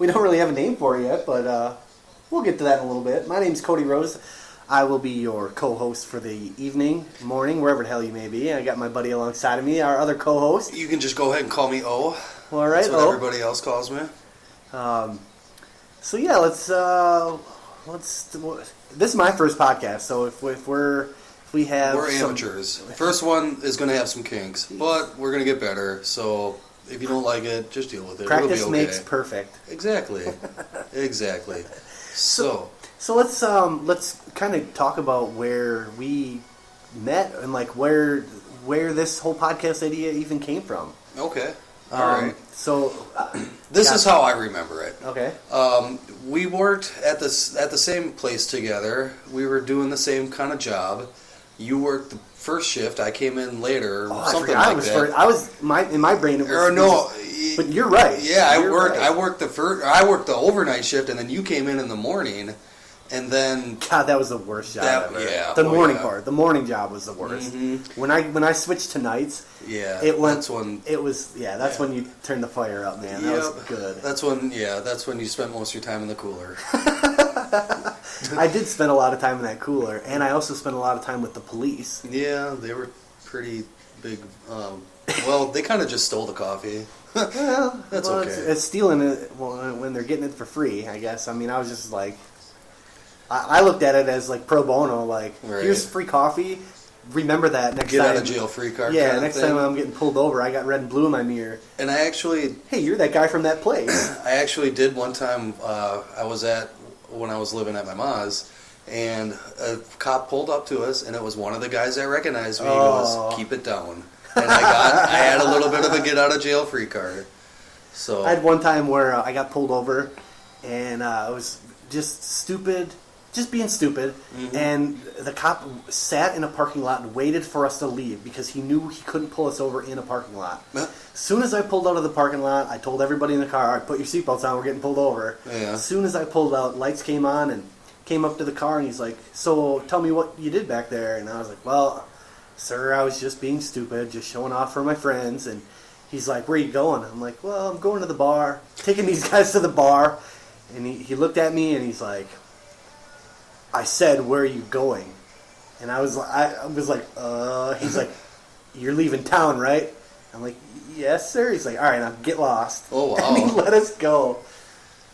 we don't really have a name for it yet, but we'll get to that in a little bit. My name's Cody Rose. I will be your co-host for the evening, morning, wherever the hell you may be. I got my buddy alongside of me, our other co-host. You can just go ahead and call me O. All right, That's what everybody else calls me. So yeah, let's. This is my first podcast, so if we have we're amateurs. First one is going to have some kinks, but we're going to get better. So if you don't like it, just deal with it. Practice It'll be okay. makes perfect. Exactly. Exactly. So let's kind of talk about where we met and like where this whole podcast idea even came from. Okay. All right. So this is how I remember it. Okay. We worked at the same place together. We were doing the same kind of job. You worked the first shift. I came in later. Something like that. In my brain. But you're right. Yeah, I worked the overnight shift, and then you came in the morning. And then God, that was the worst job ever. Yeah, the morning part. The morning job was the worst. Mm-hmm. When I switched to nights, that's when you turn the fire up, man. That was good. That's when you spent most of your time in the cooler. I did spend a lot of time in that cooler, and I also spent a lot of time with the police. Yeah, they were pretty big. Well, they kind of just stole the coffee. That's okay. It's stealing it when they're getting it for free, I guess. I mean, I was just like. I looked at it as like pro bono, like here's free coffee. Remember that next time. Get out of jail free card. Yeah, next time I'm getting pulled over, I got red and blue in my mirror. And I actually, hey, you're that guy from that place. I actually did one time. I was when I was living at my ma's, and a cop pulled up to us, and it was one of the guys that recognized me. He goes, "Keep it down," and I had a little bit of a get out of jail free card. So I had one time where I got pulled over, and I was just stupid. Just being stupid, and the cop sat in a parking lot and waited for us to leave because he knew he couldn't pull us over in a parking lot. As soon as I pulled out of the parking lot, I told everybody in the car, all right, put your seatbelts on, we're getting pulled over. Yeah. As soon as I pulled out, lights came on and came up to the car, and he's like, so tell me what you did back there. And I was like, well, sir, I was just being stupid, just showing off for my friends. And he's like, where are you going? I'm like, well, I'm going to the bar, taking these guys to the bar. And he looked at me, and he's like, I said, where are you going? And I was like, he's like, you're leaving town, right? I'm like, yes, sir. He's like, all right, now get lost. Oh, wow. And he let us go.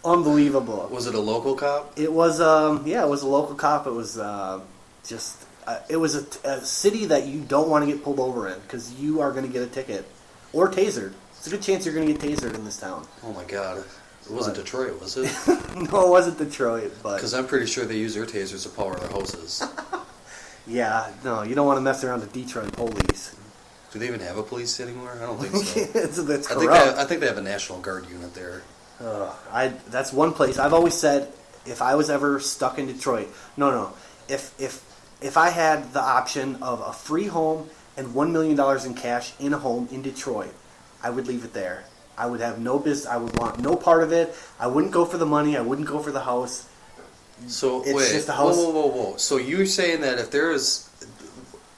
Unbelievable. Was it a local cop? It was, it was a local cop. It was it was a city that you don't want to get pulled over in because you are going to get a ticket or tasered. It's a good chance you're going to get tasered in this town. Oh, my God. It wasn't Detroit, was it? No, it wasn't Detroit, but... Because I'm pretty sure they use their tasers to power their hoses. Yeah, no, you don't want to mess around with Detroit police. Do they even have a police anymore? I don't think so. That's corrupt. I think they have a National Guard unit there. That's one place. I've always said, if I was ever stuck in Detroit... No. If I had the option of a free home and $1 million in cash in a home in Detroit, I would leave it there. I would have no business. I would want no part of it. I wouldn't go for the money. I wouldn't go for the house. So it's just a house. Whoa! So you're saying that if there is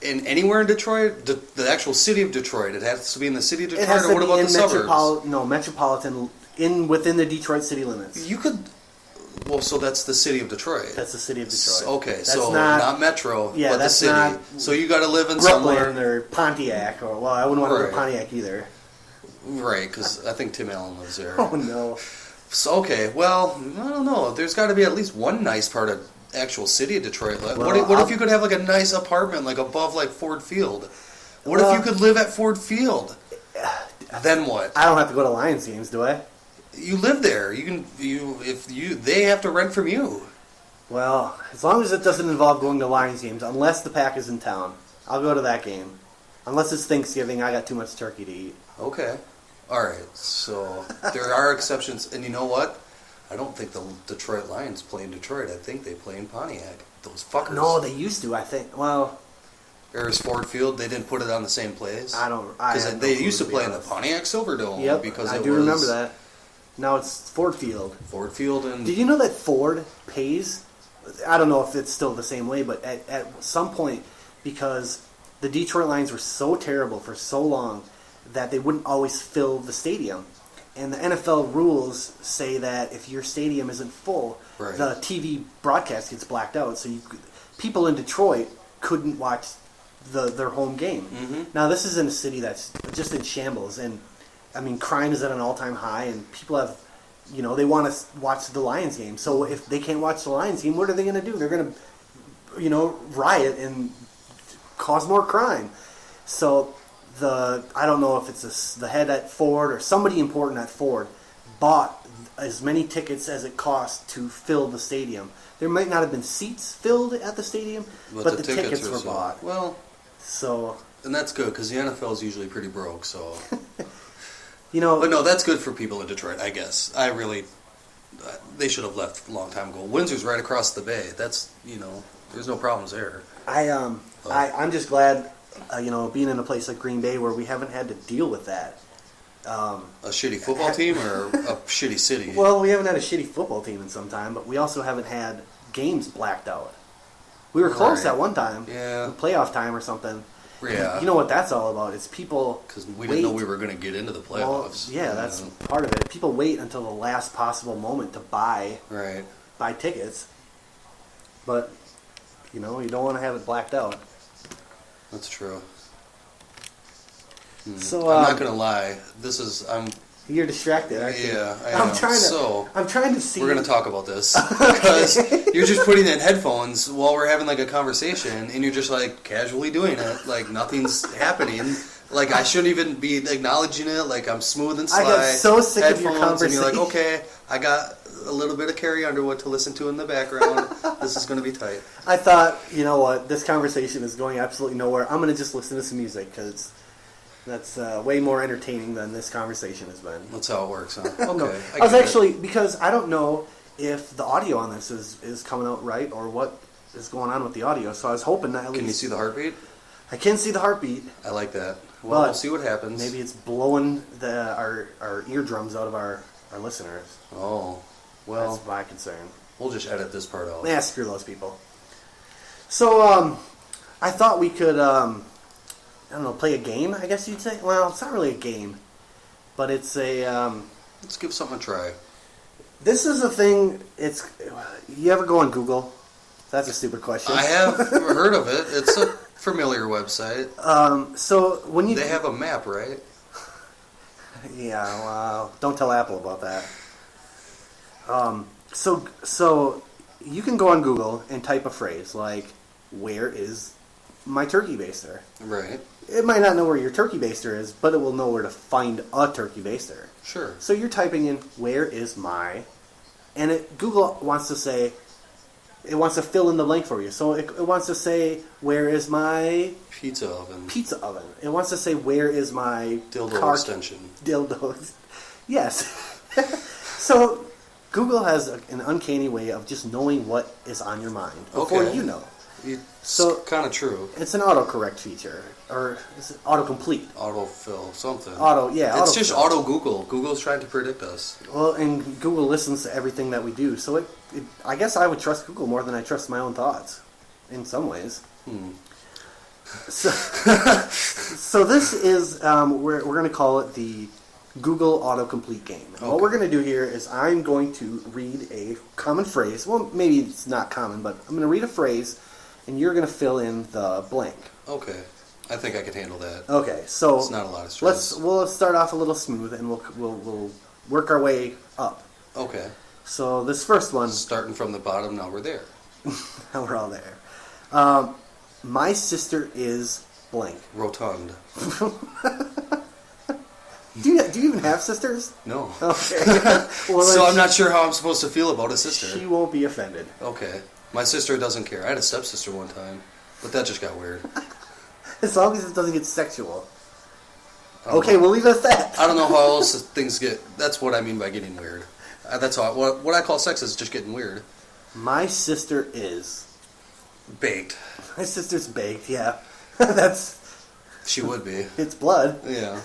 anywhere in Detroit, the actual city of Detroit, it has to be in the city of Detroit, or what about the suburbs? Metropolitan within the Detroit city limits. You could. Well, so that's the city of Detroit. That's the city of Detroit. Okay, that's so not metro, but the city. So you got to live in Brooklyn somewhere. Or Pontiac, or I wouldn't want to live in Pontiac either. Right, because I think Tim Allen lives there. Oh, no. So, okay, well, I don't know. There's got to be at least one nice part of actual city of Detroit. Like, what if you could have, like, a nice apartment, like, above, like, Ford Field? What if you could live at Ford Field? Then what? I don't have to go to Lions games, do I? You live there. They have to rent from you. Well, as long as it doesn't involve going to Lions games, unless the Pack is in town, I'll go to that game. Unless it's Thanksgiving, I got too much turkey to eat. Okay. All right. So there are exceptions. And you know what? I don't think the Detroit Lions play in Detroit. I think they play in Pontiac. Those fuckers. No, they used to, I think. Well... Or is Ford Field? They didn't put it on the same place? Because they used to play in the Pontiac Silverdome. Yep, because I do remember that. Now it's Ford Field. Ford Field and... Did you know that Ford pays... I don't know if it's still the same way, but at some point, because the Detroit Lions were so terrible for so long that they wouldn't always fill the stadium. And the NFL rules say that if your stadium isn't full, Right. the TV broadcast gets blacked out. So people in Detroit couldn't watch their home game. Mm-hmm. Now, this is in a city that's just in shambles. And, I mean, crime is at an all-time high. And people have, they want to watch the Lions game. So if they can't watch the Lions game, what are they going to do? They're going to, riot and cause more crime. So I don't know if it's the head at Ford or somebody important at Ford bought as many tickets as it cost to fill the stadium. There might not have been seats filled at the stadium, but the tickets were bought. Well, so and that's good because the NFL is usually pretty broke. So, but no, that's good for people in Detroit. I guess they should have left a long time ago. Windsor's right across the bay. That's there's no problems there. I'm just glad. Being in a place like Green Bay where we haven't had to deal with that. A shitty football team or a shitty city? Well, we haven't had a shitty football team in some time, but we also haven't had games blacked out. We were close at one time. Yeah. Playoff time or something. Yeah. You know what that's all about? It's people because we didn't know we were going to get into the playoffs. Well, yeah, that's part of it. People wait until the last possible moment to buy tickets. But, you don't want to have it blacked out. That's true. So I'm not gonna lie. You're distracted, aren't you? Yeah, I am. I'm trying to see. We're gonna talk about this because you're just putting in headphones while we're having like a conversation, and you're just like casually doing it, like nothing's happening. Like I shouldn't even be acknowledging it. Like I'm smooth and sly. I got so sick of your conversation. And you're like, okay, I got a little bit of Carrie Underwood to listen to in the background. This is going to be tight. I thought, you know what, this conversation is going absolutely nowhere. I'm going to just listen to some music because that's way more entertaining than this conversation has been. That's how it works, huh? Okay. No, I was actually, because I don't know if the audio on this is coming out right or what is going on with the audio, so I was hoping that at least... Can you see the heartbeat? I can see the heartbeat. I like that. Well, we'll see what happens. Maybe it's blowing our eardrums out of our listeners. Oh, well... That's my concern. We'll just edit this part out. Yeah, screw those people. So, I thought we could, play a game, I guess you'd say. Well, it's not really a game, but it's a, Let's give something a try. This is a thing, you ever go on Google? That's a stupid question. I have heard of it. It's a familiar website. So, when you... They have a map, right? Yeah, well, don't tell Apple about that. So you can go on Google and type a phrase like, where is my turkey baster? Right. It might not know where your turkey baster is, but it will know where to find a turkey baster. Sure. So you're typing in, where is my... And Google wants to say... It wants to fill in the blank for you. So it wants to say, where is my... Pizza oven. Pizza oven. It wants to say, where is my... Dildo extension. Dildo. Yes. So... Google has an uncanny way of just knowing what is on your mind before you know. It's kind of true. It's an autocorrect feature, or is it autocomplete? Autofill, something. It's just auto Google. Google's trying to predict us. Well, and Google listens to everything that we do, so I guess I would trust Google more than I trust my own thoughts, in some ways. So this is we're going to call it the Google autocomplete game. Okay. What we're going to do here is I'm going to read a common phrase. Well, maybe it's not common, but I'm going to read a phrase, and you're going to fill in the blank. Okay. I think I can handle that. Okay, so it's not a lot of stress. We'll start off a little smooth, and we'll work our way up. Okay. So this first one, starting from the bottom, now we're there. Now we're all there. My sister is blank. Rotund. Do you even have sisters? No. Okay. Well, so I'm not sure how I'm supposed to feel about a sister. She won't be offended. Okay. My sister doesn't care. I had a stepsister one time, but that just got weird. As long as it doesn't get sexual. Okay, we'll leave it at that. I don't know how else things get... That's what I mean by getting weird. That's all. What I call sex is just getting weird. My sister is... baked. My sister's baked, yeah. That's... She would be. It's blood. Yeah.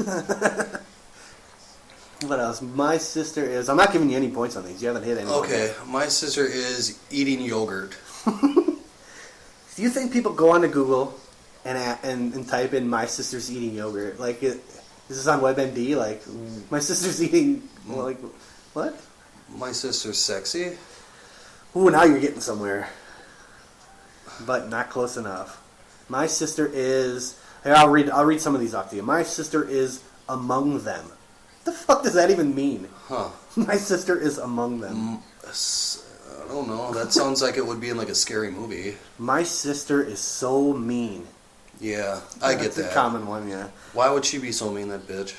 What else? My sister is... I'm not giving you any points on these. You haven't hit any. Okay. My sister is eating yogurt. Do you think people go onto Google and type in "my sister's eating yogurt"? Like, is this on WebMD? Like, my sister's eating Like, what? My sister's sexy. Ooh, now you're getting somewhere. But not close enough. My sister is... Here, I'll read some of these off to you. My sister is among them. What the fuck does that even mean? Huh. My sister is among them. I don't know. That sounds like it would be in like a scary movie. My sister is so mean. Yeah, I get that. That's a common one, yeah. Why would she be so mean, that bitch?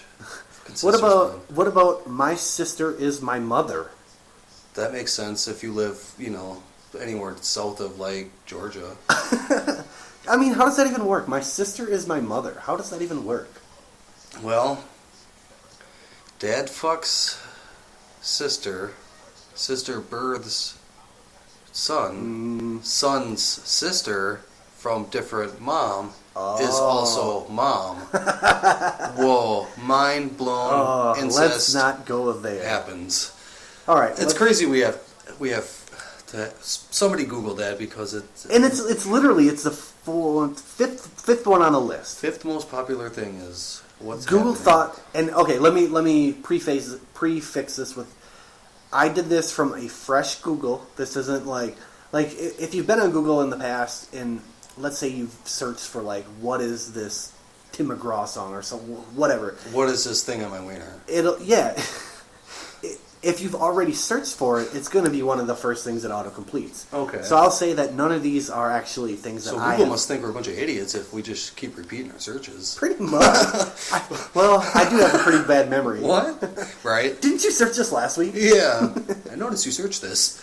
What about my sister is my mother? That makes sense if you live, anywhere south of, like, Georgia. I mean, how does that even work? My sister is my mother. How does that even work? Well, dad fucks sister, sister births son, son's sister from different mom is also mom. Whoa, mind blown. Incest. Let's not go there. Happens. All right, it's crazy. We have to, somebody Google that because it's literally the fifth one on the list. Fifth most popular thing is what's Google happening. thought, and okay, let me prefix this with, I did this from a fresh Google. This isn't like if you've been on Google in the past and let's say you've searched for like what is this Tim McGraw song or some whatever. What is this thing on my wiener? If you've already searched for it, it's going to be one of the first things that auto-completes. Okay. So I'll say that none of these are actually things that So I Google have. must think we're a bunch of idiots if we just keep repeating our searches. Pretty much. I do have a pretty bad memory. What? Right? Didn't you search this last week? Yeah. I noticed you searched this.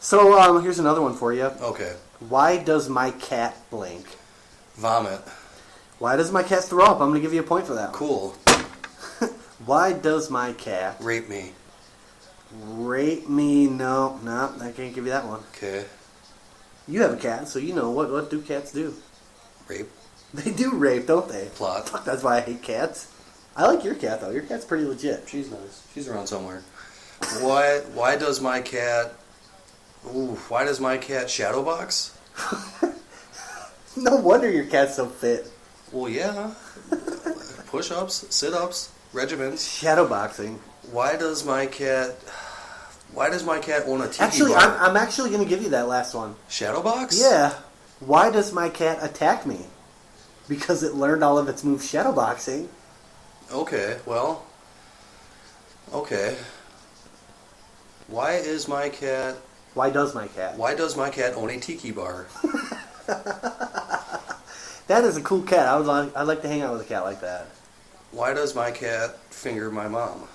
So here's another one for you. Okay. Why does my cat blank? Vomit. Why does my cat throw up? I'm going to give you a point for that. Cool. Why does my cat... Rape me. Rape me? No, I can't give you that one. Okay. You have a cat, so you know what do cats do? Rape. They do rape, don't they? Plot. Fuck, that's why I hate cats. I like your cat, though. Your cat's pretty legit. She's nice. She's around somewhere. Why does my cat... why does my cat shadow box? No wonder your cat's so fit. Well, yeah. Push-ups, sit-ups, regimens. Shadow boxing. Why does my cat own a tiki Actually, bar? I'm actually going to give you that last one. Shadow box? Yeah. Why does my cat attack me? Because it learned all of its moves shadow boxing. Okay, well. Okay. Why does my cat own a tiki bar? That is a cool cat. I'd like to hang out with a cat like that. Why does my cat finger my mom?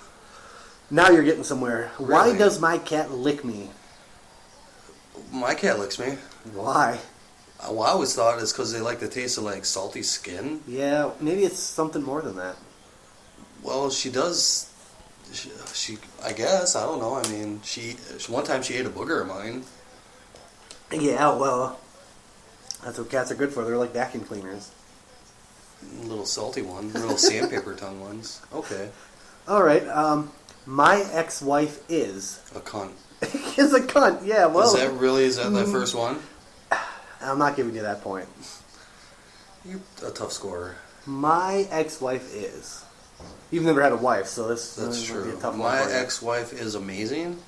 Now you're getting somewhere. Really? Why does my cat lick me? My cat licks me. Why? Well, I always thought it's because they like the taste of like salty skin. Yeah, maybe it's something more than that. Well, she does. She I guess, I don't know. I mean, one time she ate a booger of mine. Yeah, well, that's what cats are good for. They're like vacuum cleaners. Little salty one, little sandpaper tongue ones. Okay. All right. My ex-wife is A cunt. is a cunt. Yeah. Well, Is that that first one? I'm not giving you that point. You're a tough scorer. My ex-wife is. You've never had a wife, so that's True. Be a tough one My for you. ex-wife is amazing.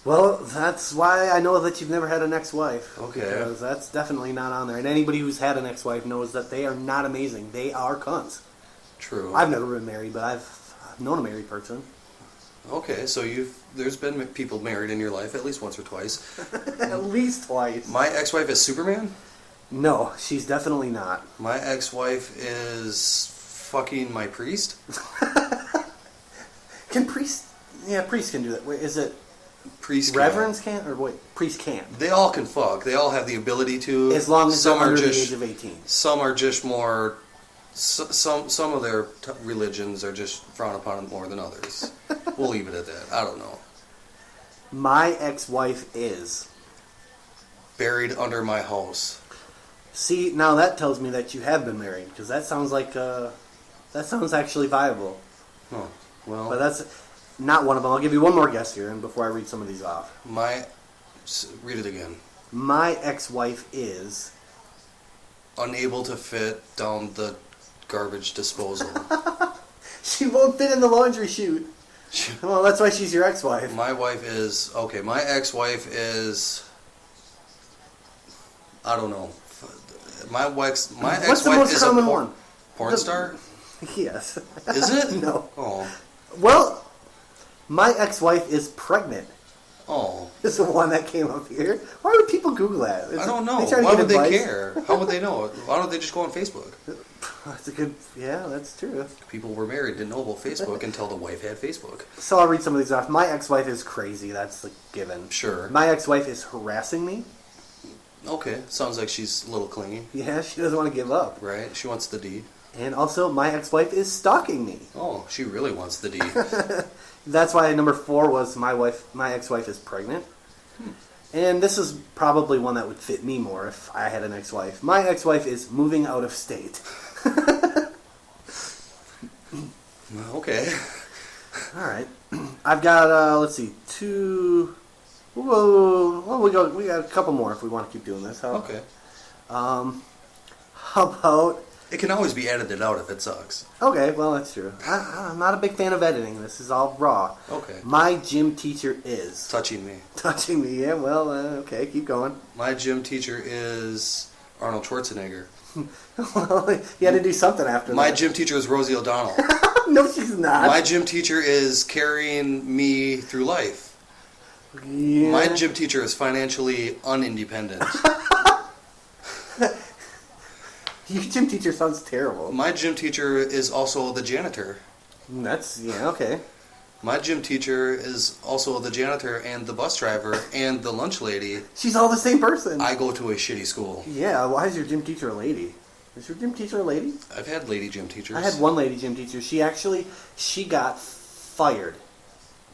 Well, that's why I know that you've never had an ex-wife. Okay. Because that's definitely not on there. And anybody who's had an ex-wife knows that they are not amazing. They are cunts. True. I've never been married, but I've known a married person. Okay, so there's been people married in your life at least once or twice. At least twice. My ex-wife is Superman? No, she's definitely not. My ex-wife is fucking my priest? Can priest... Yeah, priest can do that. Wait, is it... Priest Reverends can't? Or wait, priest can't. They all can fuck. They all have the ability to. As long as they're some are under the just, age of 18. Some are just more... Some of their religions are just frowned upon more than others. We'll leave it at that. I don't know. My ex-wife is... Buried under my house. See, now that tells me that you have been married, because that sounds like... that sounds actually viable. Oh, well... But that's not one of them. I'll give you one more guess here, and before I read some of these off. Read it again. My ex-wife is... Unable to fit down the garbage disposal. She won't fit in the laundry chute. Well, that's why she's your ex-wife. My wife is okay. My ex-wife is. I don't know. My What's ex-wife the most is common a one? porn star. Yes. Is it? No. Oh. Well, my ex-wife is pregnant. Oh. Is the one that came up here. Why would people Google that? I don't know. They try to Why get would advice. they care? How would they know? Why don't they just go on Facebook? That's a good. Yeah, that's true. People were married, didn't know about Facebook until the wife had Facebook. So I'll read some of these off. My ex-wife is crazy. That's a given. Sure. My ex-wife is harassing me. Okay. Sounds like she's a little clingy. Yeah, she doesn't want to give up. Right. She wants the D. And also, my ex-wife is stalking me. Oh, she really wants the D. That's why number 4 was my ex-wife is pregnant. And this is probably one that would fit me more if I had an ex-wife. My ex-wife is moving out of state. Okay. All right. I've got, let's see, 2... Whoa, well, we got a couple more if we want to keep doing this. Okay. How about... It can always be edited out if it sucks. Okay, well, that's true. I'm not a big fan of editing. This is all raw. Okay. My gym teacher is... Touching me. Touching me, yeah, well, okay, keep going. My gym teacher is Arnold Schwarzenegger. Well, you had to do something after My that. gym teacher is Rosie O'Donnell. No, she's not. My gym teacher is carrying me through life. Yeah. My gym teacher is financially unindependent. Your gym teacher sounds terrible. My gym teacher is also the janitor. That's, yeah, okay. My gym teacher is also the janitor and the bus driver and the lunch lady. She's all the same person. I go to a shitty school. Yeah, why is your gym teacher a lady? Is your gym teacher a lady? I've had lady gym teachers. I had one lady gym teacher. She got fired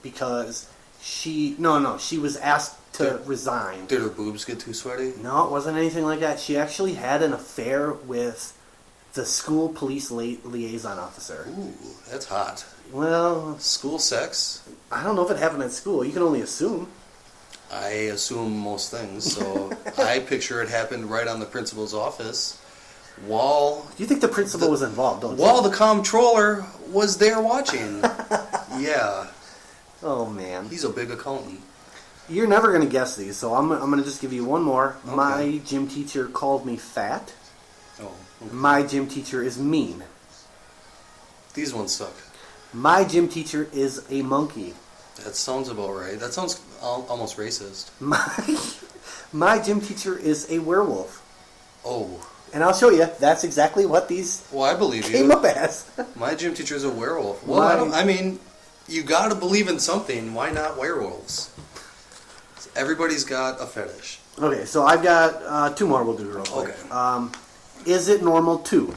because she was asked to resign. Did her boobs get too sweaty? No, it wasn't anything like that. She actually had an affair with the school police liaison officer. Ooh, that's hot. Well, School sex? I don't know if it happened at school. You can only assume. I assume most things, so I picture it happened right on the principal's office while You think the principal was involved, don't while you? the comptroller was there watching. Yeah, Oh, man. he's a big accountant. You're never going to guess these, so I'm going to just give you one more. Okay. My gym teacher called me fat. Oh, okay. My gym teacher is mean. These ones suck. My gym teacher is a monkey. That sounds about right. That sounds almost racist. My gym teacher is a werewolf. Oh, And I'll show you. That's exactly what these well, I believe came you. up as. My gym teacher is a werewolf. Well, My- I mean, you got to believe in something. Why not werewolves? Everybody's got a fetish. Okay, so I've got 2 more we'll do real quick. Okay. Is it normal to?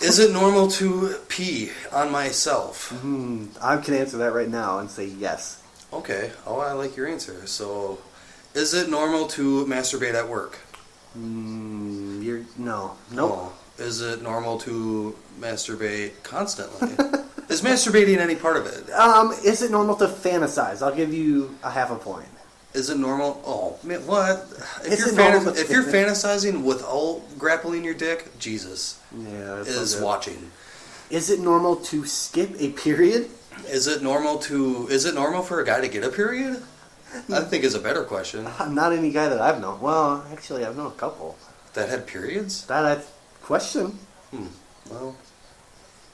Is it normal to pee on myself? I can answer that right now and say yes. Okay. Oh, I like your answer. So, is it normal to masturbate at work? No. Nope. Oh. Is it normal to masturbate constantly? Is masturbating any part of it? Is it normal to fantasize? I'll give you a half a point. Is it normal? Oh, man, what? Is it normal to- If you're fantasizing without grappling your dick, Jesus Yeah, that's is so good. watching. Is it normal to skip a period? Is it normal for a guy to get a period? I think is a better question. I'm not any guy that I've known. Well, actually, I've known a couple. That had periods? That I question. Well,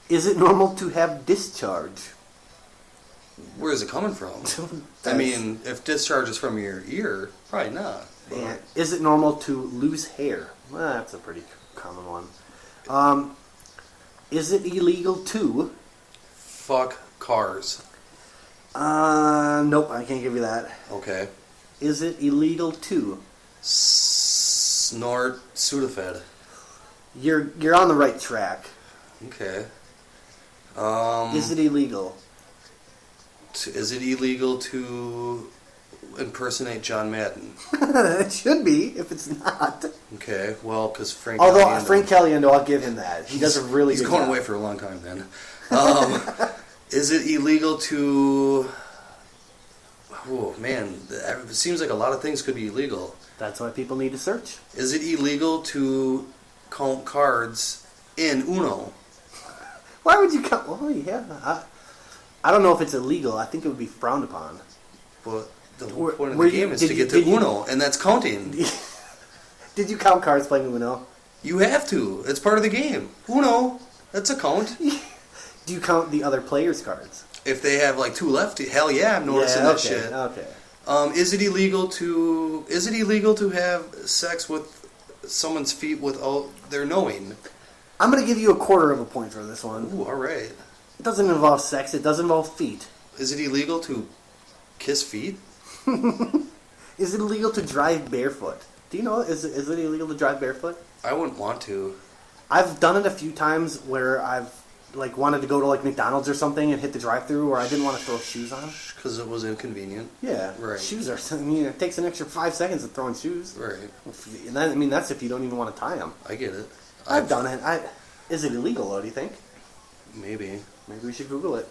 Is it normal to have discharge? where is it coming from? I mean, if discharge is from your ear, probably not. But And is it normal to lose hair? Well, that's a pretty common one. Is it illegal to? fuck cars. Nope, I can't give you that. Okay. Is it illegal to? Snort Sudafed. You're on the right track. Okay. Is it illegal? Is it illegal to impersonate John Madden? It should be, if it's not. Okay, well, because Frank. Although Caliendo- Frank Caliendo, I'll give him that. He does a really He's good going job. away for a long time then. Is it illegal to? Oh man, it seems like a lot of things could be illegal. That's why people need to search. Is it illegal to count cards in Uno? Why would you count? Well, yeah. I don't know if it's illegal. I think it would be frowned upon. But the whole point of the game is to get to Uno, and that's counting. Did you count cards playing Uno? You have to. It's part of the game. Uno, that's a count. Do you count the other players' cards? If they have like 2 left, hell yeah, I'm noticing that shit. Okay. Is it illegal to have sex with someone's feet without their knowing? I'm gonna give you a quarter of a point for this one. Ooh, all right. It doesn't involve sex. It does involve feet. Is it illegal to kiss feet? Is it illegal to drive barefoot? Do you know? Is it illegal to drive barefoot? I wouldn't want to. I've done it a few times where I've like wanted to go to like McDonald's or something and hit the drive-thru, where I didn't want to throw shoes on. Because it was inconvenient. Yeah, right. Shoes are. I mean, it takes an extra 5 seconds of throwing shoes. Right. And that, I mean, that's if you don't even want to tie them. I get it. I've done it. Is it illegal though? Do you think? Maybe we should Google it.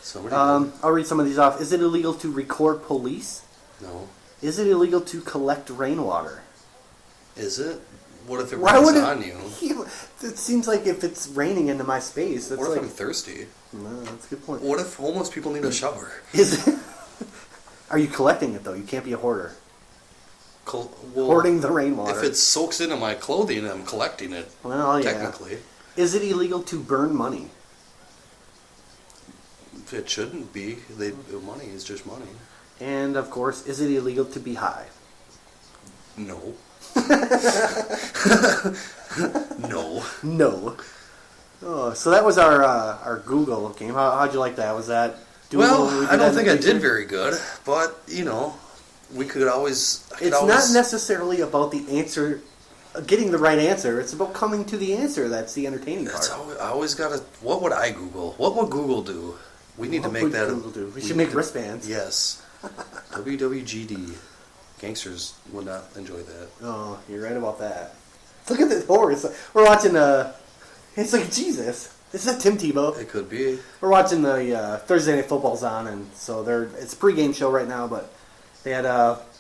Somebody. I'll read some of these off. Is it illegal to record police? No. Is it illegal to collect rainwater? Is it? What if it rains on you? It seems like if it's raining into my space, that's what if like, I'm thirsty? No, that's a good point. What if homeless people need a shower? Is it? Are you collecting it though? You can't be a hoarder. Well, Hoarding the rainwater. If it soaks into my clothing, I'm collecting it. Well, yeah. Technically. Is it illegal to burn money? It shouldn't be. Money is just money. And of course, is it illegal to be high? No. No. No. Oh, so that was our Google game. How'd you like that? Was that doable? Well, I don't think I did very good, but we could always. It's not necessarily about the answer, getting the right answer. It's about coming to the answer. That's the entertaining part. I always gotta. What would I Google? What would Google do? We need to make that. Google do? We should make wristbands. Yes. WWGD. Gangsters would not enjoy that. Oh, you're right about that. Look at this horse. We're watching it's like Jesus. Is that Tim Tebow? It could be. We're watching the Thursday Night Football's on, and so it's a pregame show right now, but they had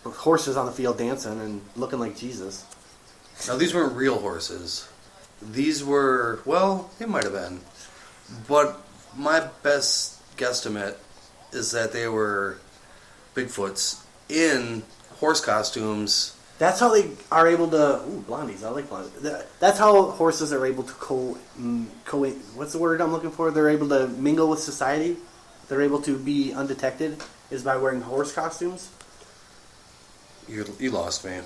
horses on the field dancing and looking like Jesus. Now, these weren't real horses. These were, well, they might have been. But my best guesstimate is that they were Bigfoots in horse costumes. That's how they are able to... Ooh, blondies. I like blondies. That's how horses are able to what's the word I'm looking for? They're able to mingle with society. They're able to be undetected is by wearing horse costumes. You lost me.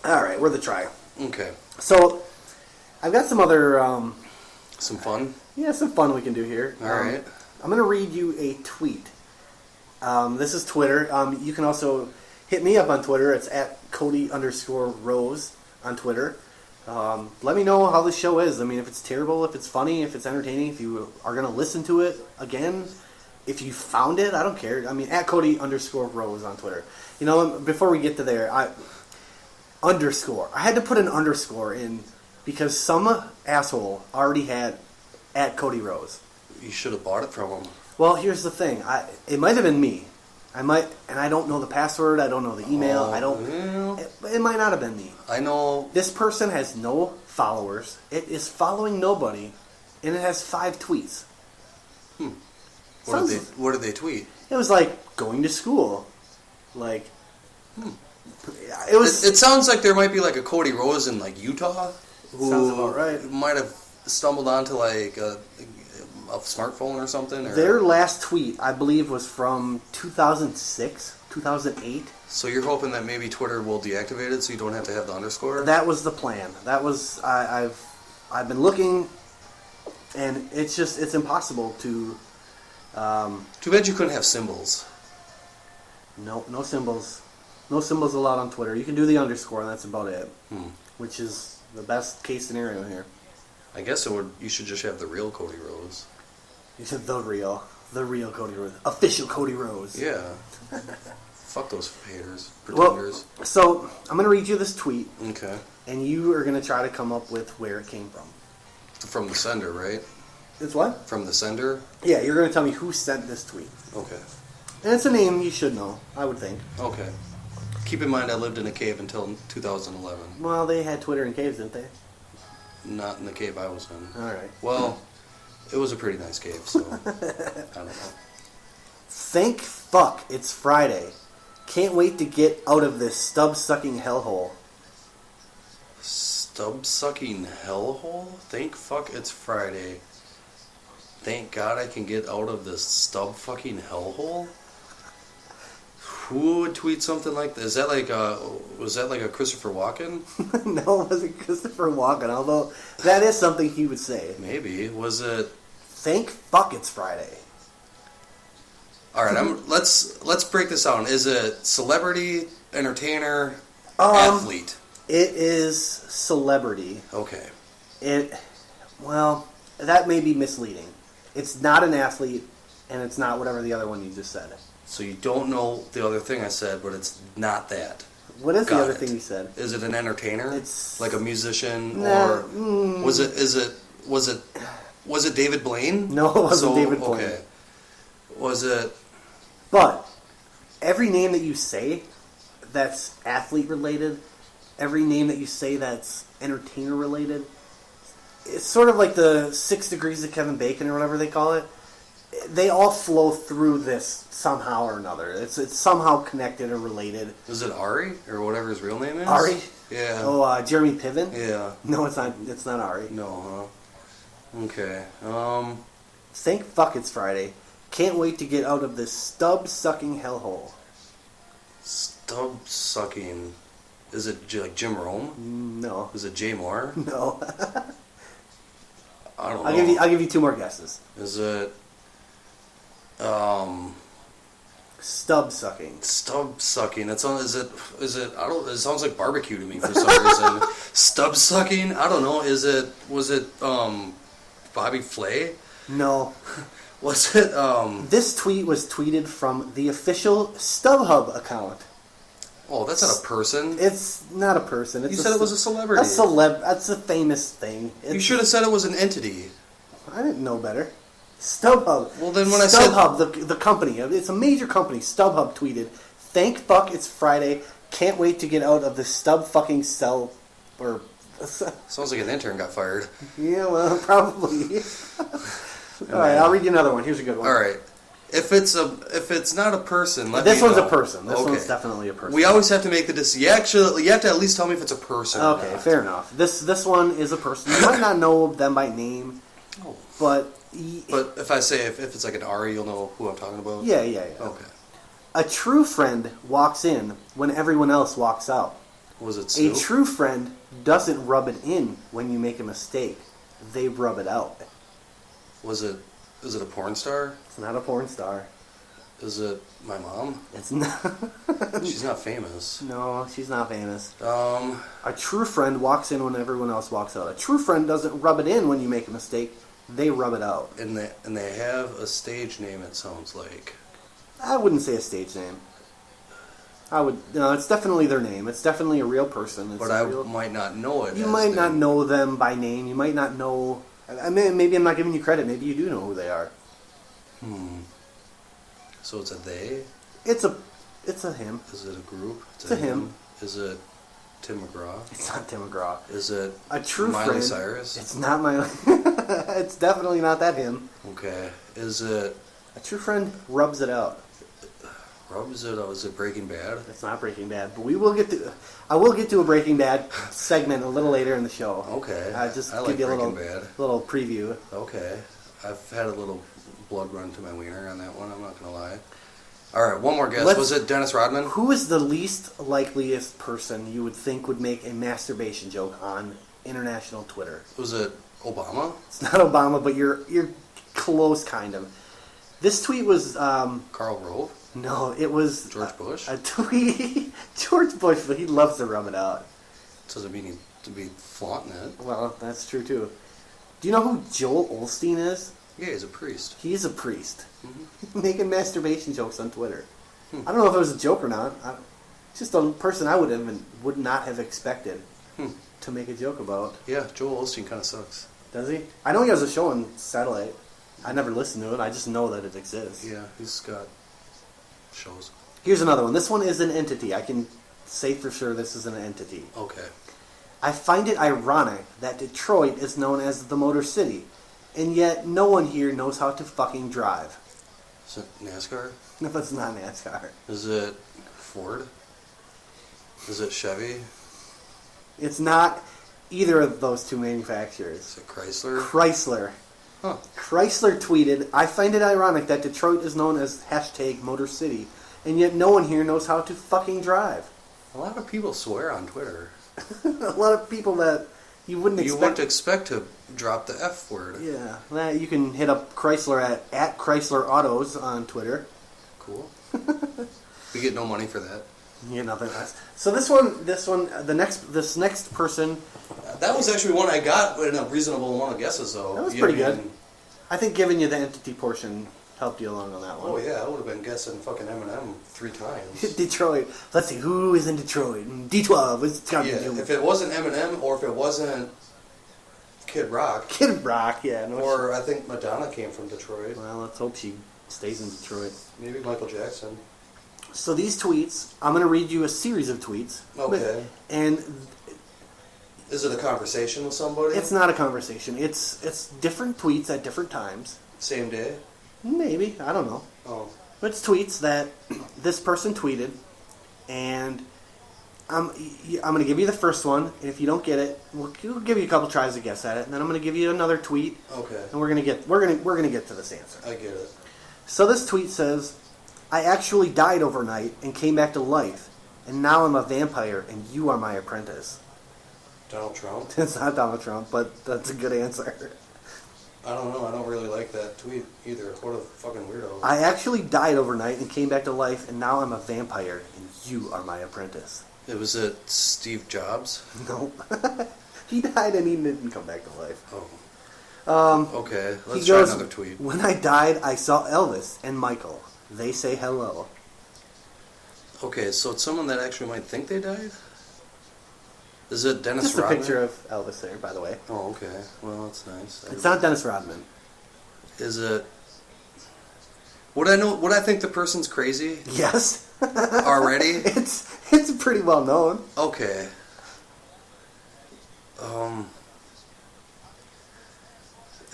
All right, worth a try. Okay. So, I've got some other... some fun? Yeah, some fun we can do here. All right. I'm going to read you a tweet. This is Twitter. You can also hit me up on Twitter. It's at Cody_Rose on Twitter. Let me know how this show is. I mean, if it's terrible, if it's funny, if it's entertaining, if you are going to listen to it again, if you found it, I don't care. I mean, at Cody_Rose on Twitter. Before we get to there, I had to put an underscore in because some asshole already had at Cody Rose. You should have bought it from him. Well, here's the thing. It might have been me. And I don't know the password. I don't know the email. It might not have been me. I know. This person has no followers. It is following nobody, and it has 5 tweets. What did they tweet? It was like going to school, like. It was. It sounds like there might be like a Cody Rose in like Utah. Sounds about right. Might have stumbled onto like a smartphone or something. Their last tweet, I believe, was from 2006, 2008. So you're hoping that maybe Twitter will deactivate it, so you don't have to have the underscore. That was the plan. That was I've been looking, and it's impossible to. Too bad you couldn't have symbols. No symbols. No symbols allowed on Twitter. You can do the underscore, and that's about it. Which is the best case scenario here. I guess you should just have the real Cody Rose. You said the real Cody Rose, official Cody Rose. Yeah. Fuck those haters, pretenders. Well, so I'm gonna read you this tweet. Okay. And you are gonna try to come up with where it came from. From the sender, right? It's what? From the sender? Yeah, you're gonna tell me who sent this tweet. Okay. And it's a name you should know, I would think. Okay. Keep in mind I lived in a cave until 2011. Well, they had Twitter in caves, didn't they? Not in the cave I was in. All right. Well, it was a pretty nice cave, so I don't know. Thank fuck it's Friday. Can't wait to get out of this stub-sucking hellhole. Stub-sucking hellhole? Thank fuck it's Friday. Thank God I can get out of this stub-fucking hellhole? Who would tweet something like this? Is that like was that like a Christopher Walken? No, it wasn't Christopher Walken, although that is something he would say. Maybe. Was it... Thank fuck it's Friday. Alright, let's break this down. Is it celebrity, entertainer, athlete? It is celebrity. Okay. Well, that may be misleading. It's not an athlete, and it's not whatever the other one you just said. So you don't know the other thing I said, but it's not that. What is the other thing you said? Is it an entertainer? It's like a musician, nah, or was it David Blaine? No, it wasn't David Blaine. Okay. Was it? But every name that you say that's athlete related, every name that you say that's entertainer related, it's sort of like the 6 degrees of Kevin Bacon or whatever they call it. They all flow through this somehow or another. It's somehow connected or related. Is it Ari or whatever his real name is? Ari? Yeah. Oh, Jeremy Piven? Yeah. No, it's not. It's not Ari. No, huh? Okay. Thank fuck it's Friday. Can't wait to get out of this stub-sucking hellhole. Stub-sucking. Is it like Jim Rome? No. Is it Jay Moore? No. I don't know. I'll give you 2 more guesses. Is it? Stub sucking. Stub sucking. Is it? I don't. It sounds like barbecue to me for some reason. Stub sucking. I don't know. Was it? Bobby Flay? No. Was it? This tweet was tweeted from the official StubHub account. Oh, that's not a person. It's not a person. You said it was a celebrity. That's a famous thing. You should have said it was an entity. I didn't know better. StubHub. Well, then when StubHub, the company, it's a major company. StubHub tweeted, "Thank fuck it's Friday. Can't wait to get out of the stub fucking cell." Or sounds like an intern got fired. Yeah, well, probably. All right, I'll read you another one. Here's a good one. All right. If it's not a person, this one's a person. This one's definitely a person. We always have to make the decision. You have to at least tell me if it's a person. Okay, fair enough. This one is a person. You might not know them by name, but if I say if it's like an Ari, you'll know who I'm talking about. Yeah. Okay. A true friend walks in when everyone else walks out. Was it Snoop? A true friend doesn't rub it in when you make a mistake. They rub it out. Is it a porn star? It's not a porn star. Is it my mom? It's not. She's not famous. No, she's not famous. A true friend walks in when everyone else walks out. A true friend doesn't rub it in when you make a mistake. They rub it out. And they have a stage name, it sounds like. I wouldn't say a stage name. No, it's definitely their name. It's definitely a real person. But I might not know it. You might not know them by name. You might not know. I mean, maybe I'm not giving you credit. Maybe you do know who they are. So it's a they? It's a him. Is it a group? It's a him. Is it Tim McGraw? It's not Tim McGraw. Is it a true Miley friend? Cyrus? It's not Miley. It's definitely not that him. Okay. Is it a true friend? Rubs it out. Rubs it out. Is it Breaking Bad? It's not Breaking Bad, but we will get to. I will get to a Breaking Bad segment a little later in the show. Okay. Just I give you a Bad. little preview. Okay. I've had a little blood run to my wiener on that one. I'm not gonna lie. All right, one more guess. Was it Dennis Rodman? Who is the least likeliest person you would think would make a masturbation joke on international Twitter? Was it Obama? It's not Obama, but you're close, kind of. This tweet was Karl Rove. No, it was George Bush. A tweet. George Bush, but he loves to rub it out. Doesn't mean to be flaunting it. Well, that's true too. Do you know who Joel Osteen is? Yeah, he's a priest. He's a priest. Mm-hmm. Making masturbation jokes on Twitter. I don't know if it was a joke or not. It's just a person I would not have expected to make a joke about. Yeah, Joel Osteen kind of sucks. Does he? I know he has a show on satellite. I never listened to it. I just know that it exists. Yeah, he's got shows. Here's another one. This one is an entity. I can say for sure this is an entity. Okay. I find it ironic that Detroit is known as the Motor City, and yet no one here knows how to fucking drive. Is it NASCAR? No, it's not NASCAR. Is it Ford? Is it Chevy? It's not either of those two manufacturers. Is it Chrysler? Chrysler. Huh. Chrysler tweeted, I find it ironic that Detroit is known as #Motor City, and yet no one here knows how to fucking drive. A lot of people swear on Twitter. A lot of people that you wouldn't expect to drop the F word. Yeah. Well, you can hit up Chrysler at Chrysler Autos on Twitter. Cool. We get no money for that. Yeah, nothing less. So this next person. That was actually one I got in a reasonable amount of guesses, though. That was pretty good. I think giving you the entity portion helped you along on that one. Oh yeah, I would have been guessing fucking Eminem 3 times. Detroit. Let's see, who is in Detroit? D12. It's gotta be if it wasn't Eminem, or if it wasn't Kid Rock. Kid Rock, yeah. No, or I think Madonna came from Detroit. Well, let's hope she stays in Detroit. Maybe Michael Jackson. So these tweets, I'm going to read you a series of tweets. Okay. And is it a conversation with somebody? it's not a conversation. It's different tweets at different times. Same day? Maybe. I don't know. Oh. But it's tweets that this person tweeted, and I'm going to give you the first one, and if you don't get it, we'll give you a couple tries to guess at it, and then I'm going to give you another tweet. Okay. And we're going to get to this answer. I get it. So this tweet says, I actually died overnight and came back to life, and now I'm a vampire, and you are my apprentice. Donald Trump? It's not Donald Trump, but that's a good answer. I don't know. I don't really like that tweet either. What a fucking weirdo. I actually died overnight and came back to life, and now I'm a vampire, and you are my apprentice. Was it Steve Jobs? Nope. He died and he didn't come back to life. Oh. Okay, let's try another tweet. When I died, I saw Elvis and Michael. They say hello. Okay, so it's someone that actually might think they died? Is it Dennis Rodman? Just a picture of Elvis there, by the way. Oh, okay. Well, that's nice. It's not Dennis Rodman. Is it... Would I think the person's crazy? Yes. Already? It's pretty well known. Okay.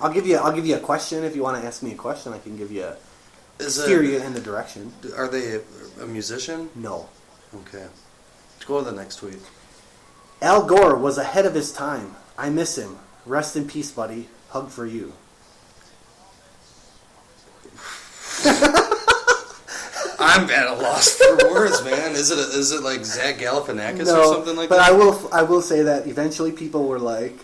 I'll give you a question. If you want to ask me a question, I can give you steer you in the direction. Are they a musician? No. Okay. Go to the next tweet. Al Gore was ahead of his time. I miss him. Rest in peace, buddy. Hug for you. I'm at a loss for words, man. Is it like Zach Galifianakis or something like that? that? But I will say that eventually people were like,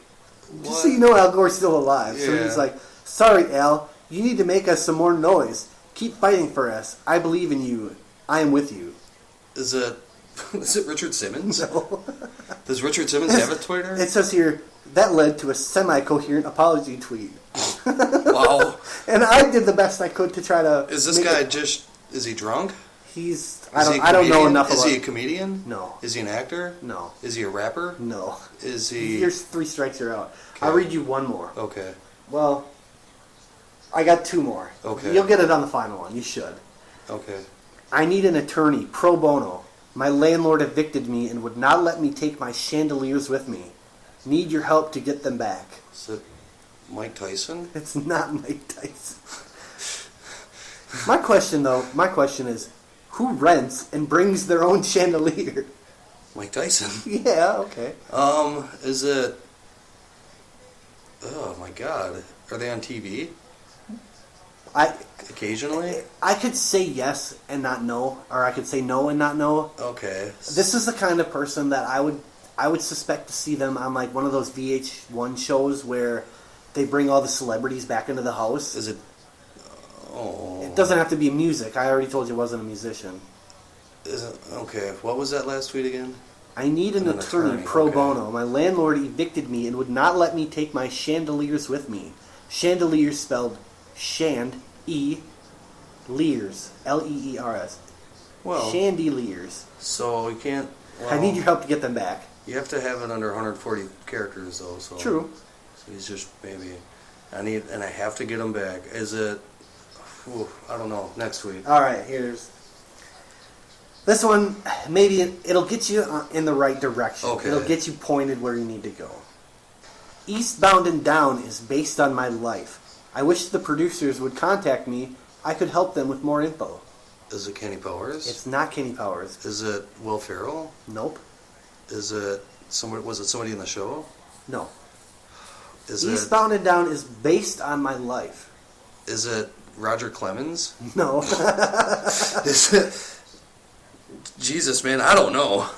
just so you know, Al Gore's still alive. Yeah. So he's like, sorry, Al, you need to make us some more noise. Keep fighting for us. I believe in you. I am with you. Is it Richard Simmons? No. Does Richard Simmons have a Twitter? It says here, that led to a semi-coherent apology tweet. Wow. And I did the best I could to try to... Is this guy is he drunk? I don't know enough about... Is he a comedian? No. Is he an actor? No. Is he a rapper? No. Is he... Here's 3 strikes, you're out. Okay. I'll read you one more. Okay. Well, I got 2 more. Okay. You'll get it on the final one. You should. Okay. I need an attorney, pro bono. My landlord evicted me and would not let me take my chandeliers with me. Need your help to get them back. Is it Mike Tyson? It's not Mike Tyson. My question is, who rents and brings their own chandelier? Mike Tyson. Yeah, okay. Is it... Oh, my God. Are they on TV? Occasionally? I could say yes and not no, or I could say no and not no. Okay. This is the kind of person that I would suspect to see them on like one of those VH1 shows where they bring all the celebrities back into the house. Is it... Oh. It doesn't have to be music. I already told you I wasn't a musician. Is it... Okay. What was that last tweet again? I need an attorney pro bono. My landlord evicted me and would not let me take my chandeliers with me. Chandeliers spelled shand, leers, Leers. Well, chandeliers. So you can't... Well, I need your help to get them back. You have to have it under 140 characters, though. So true. So he's just maybe... I have to get them back. Is it... Ooh, I don't know. Next week. All right, here's... This one, maybe it'll get you in the right direction. Okay. It'll get you pointed where you need to go. Eastbound and Down is based on my life. I wish the producers would contact me. I could help them with more info. Is it Kenny Powers? It's not Kenny Powers. Is it Will Ferrell? Nope. Is it somebody? Was it somebody in the show? No. Is Eastbound and Down is based on my life. Is it Roger Clemens? No. Is it? Jesus, man, I don't know.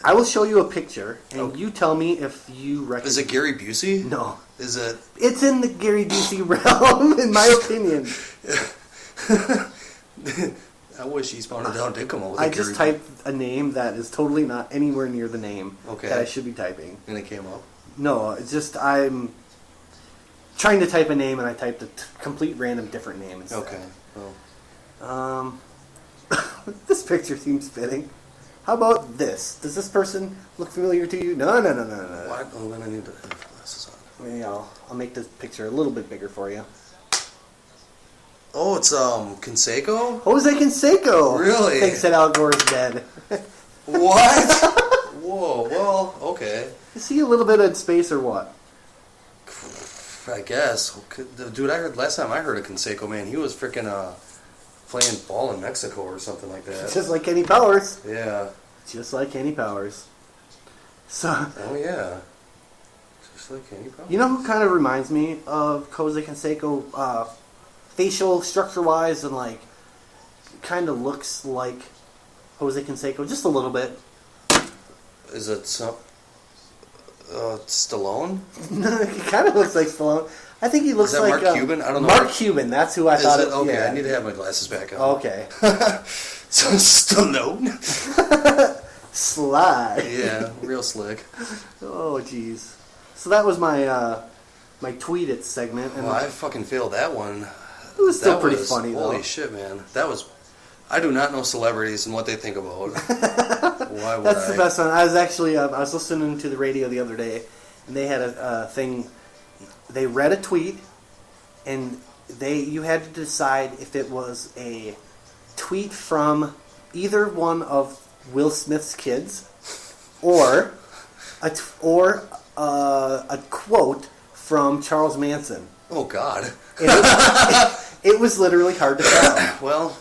I will show you a picture, and you tell me if you recognize. Is it Gary Busey? No. Is it? It's in the Gary Busey realm, in my opinion. I wish Eastbound and Down did come up with I just typed a name that is totally not anywhere near the name that I should be typing. And it came up? No, it's just I'm trying to type a name, and I typed a complete random different name instead. Okay. Well. This picture seems fitting. How about this? Does this person look familiar to you? No. What? Oh, then I need to have glasses on. Maybe I'll make this picture a little bit bigger for you. Oh, it's Canseco? Jose Canseco! Really? Thinks that Al Gore is dead. What? Whoa, well, okay. Is he a little bit in space or what? I guess. Dude, last time I heard of Canseco, man, he was freaking playing ball in Mexico or something like that. Just like Kenny Powers. Yeah. Just like Kenny Powers. So. Oh, yeah. Just like Kenny Powers. You know who kind of reminds me of Jose Canseco, facial structure-wise, and like, kind of looks like Jose Canseco, just a little bit. Is it Stallone? No, he kind of looks like Stallone. I think he looks Is that like Mark Cuban? I don't know. Mark Cuban. That's who I thought. Okay, yeah. I need to have my glasses back on. Okay. So Stallone. Sly. Yeah, real slick. Oh, jeez. So that was my my tweet it segment, and Well, I fucking failed that one. it was still pretty funny though. Holy shit, man! That was. I do not know celebrities and what they think about. Why would That's the best one. I was actually I was listening to the radio the other day, and they had a thing. They read a tweet, and you had to decide if it was a tweet from either one of Will Smith's kids, or a quote from Charles Manson. Oh God! It was literally hard to tell. Well,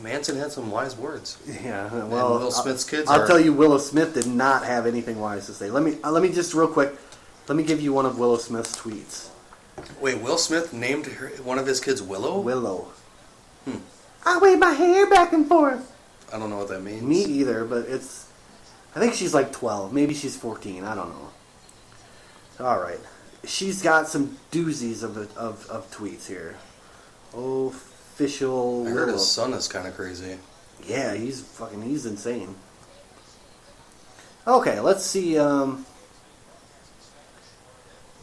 Manson had some wise words. Yeah. Well, and Will Smith's kids. I'll tell you, Willow Smith did not have anything wise to say. Let me just real quick. Let me give you one of Willow Smith's tweets. Wait, Will Smith named one of his kids Willow? Willow. I wave my hair back and forth. I don't know what that means. Me either, but it's. I think she's like 12. Maybe she's 14. I don't know. All right. She's got some doozies of tweets here. Official. I heard Willow. his son is kind of crazy. Yeah, he's insane. Okay, let's see.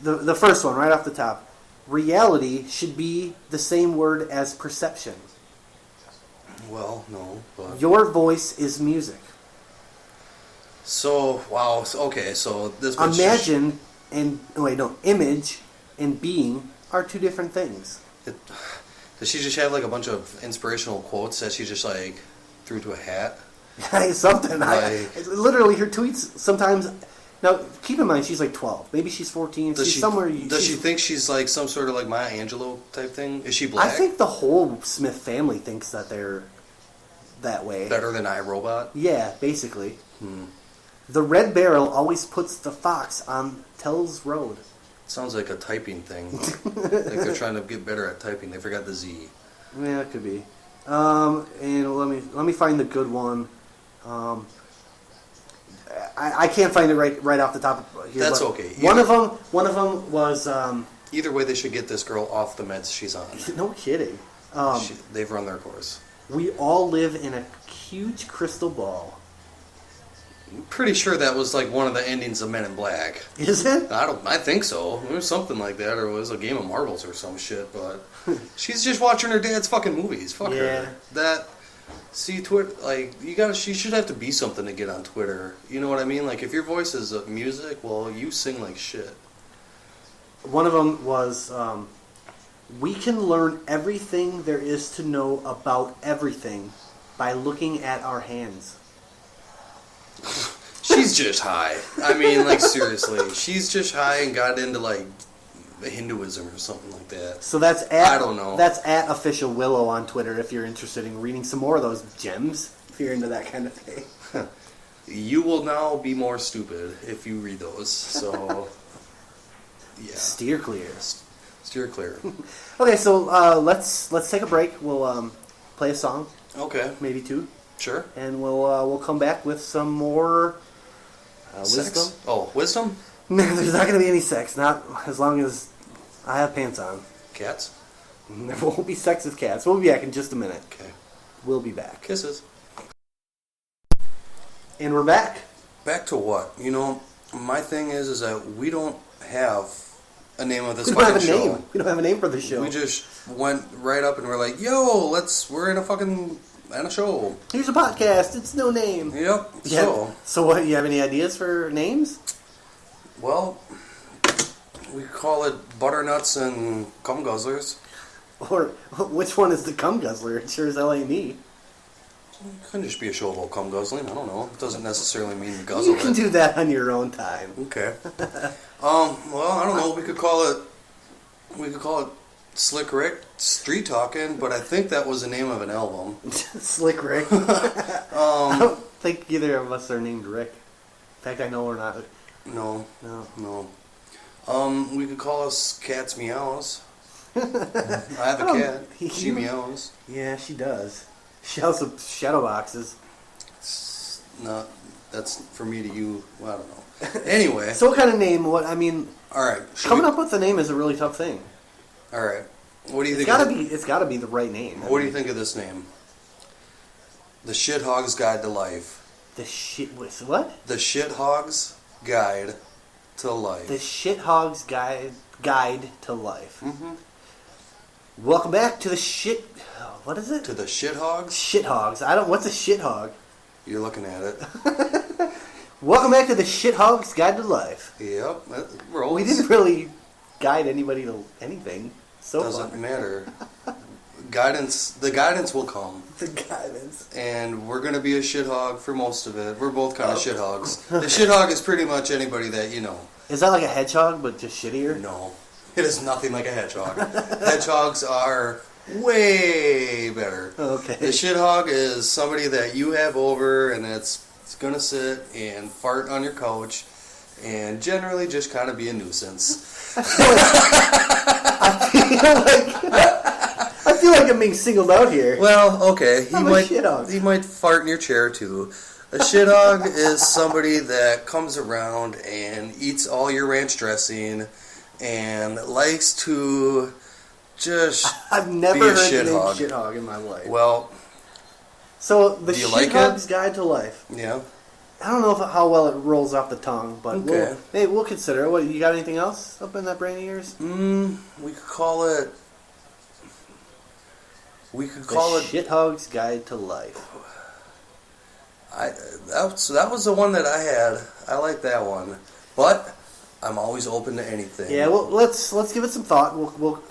The first one right off the top. Reality should be the same word as perception. Well, no, but Your voice is music. so wow. Okay, so this bitch Imagine image and being are two different things. Does she just have like a bunch of inspirational quotes that she just like threw to a hat? Something. Literally, her tweets sometimes. Now, keep in mind, she's like 12. Maybe she's 14. Does she's she somewhere. Does she think she's like some sort of like Maya Angelou type thing? Is she black? I think the whole Smith family thinks that they're that way. Better than iRobot? Yeah, basically. The red barrel always puts the fox on Tell's Road. Sounds like a typing thing. Like they're trying to get better at typing. They forgot the Z. Yeah, it could be. And let me find the good one. I can't find it right off the top here. That's okay. One of them was. Either way, they should get this girl off the meds she's on. No kidding. They've run their course. We all live in a huge crystal ball. I'm pretty sure that was like one of the endings of Men in Black. Is it? I think so. There was something like that, or it was a game of marbles or some shit. But she's just watching her dad's fucking movies. Fuck her. Twitter, like she should have to be something to get on Twitter. You know what I mean? Like if your voice is music, well, you sing like shit. One of them was, we can learn everything there is to know about everything by looking at our hands. She's just high. I mean, like seriously, she's just high and got into like Hinduism or something like that. So that's I don't know. That's at Official Willow on Twitter if you're interested in reading some more of those gems, if you're into that kind of thing. You will now be more stupid if you read those. So, yeah. Steer clear. Steer clear. Okay, so let's take a break. We'll play a song, Okay. maybe two, Sure. and we'll come back with some more Sex? wisdom. Oh, wisdom? There's not going to be any sex, not as long as I have pants on. Cats? There won't be sex with cats. We'll be back in just a minute. Okay. We'll be back. Kisses. And we're back. Back to what? You know, my thing is that we don't have a name of this We don't have fucking a show. name. We don't have a name for the show. We just went right up and we're like, yo, we're in a show. Here's a podcast. It's no name. Yep. Yeah. So what? You have any ideas for names? Well, we call it Butternuts and Cum Guzzlers. Or which one is the cum guzzler? It sure as hell ain't me. It could just be a show about cum guzzling. I don't know. It doesn't necessarily mean you guzzle You can it. do that on your own time. Okay. Well, I don't know. We could call it Slick Rick Street Talking, but I think that was the name of an album. Slick Rick. I don't think either of us are named Rick. In fact, I know we're not. No. No. We could call us Cats Meows. I have a cat. She meows. Yeah, she does. She also shadow boxes. It's not. That's for me to you. Well, I don't know. Anyway. So what kind of name? All right. Coming up with a name is a really tough thing. All right. What do you think? It's gotta be the right name. What do you think of this name? The Shithog's Guide to Life. What? The Shithog's Guide to Life. The Shithog's Guide to Life. Mm-hmm. Welcome back to the shit. What is it? To the Shithogs? Shithogs. What's a shithog? You're looking at it. Welcome back to the Shithog's Guide to Life. Yep. Rolls. We didn't really guide anybody to anything so Doesn't far. matter. The guidance will come. The guidance. And we're going to be a shithog for most of it. We're both kind of shithogs. The shithog is pretty much anybody that you know. Is that like a hedgehog, but just shittier? No. It is nothing like a hedgehog. Hedgehogs are way better. Okay. The shithog is somebody that you have over and it's going to sit and fart on your couch and generally just kind of be a nuisance. I feel like I'm being singled out here. Well, okay. I'm a shithog. He might fart in your chair too. A shithog is somebody that comes around and eats all your ranch dressing and likes to just I've never be a heard the name shithog. shithog in my life. Well, So the do you like Shithog's it? Guide to Life. Yeah. I don't know how well it rolls off the tongue, but Okay. we'll consider it. What, you got anything else up in that brain of yours? We could call it. Shithog's Guide to Life. That was the one that I had. I like that one, but I'm always open to anything. Yeah, well, let's give it some thought. We'll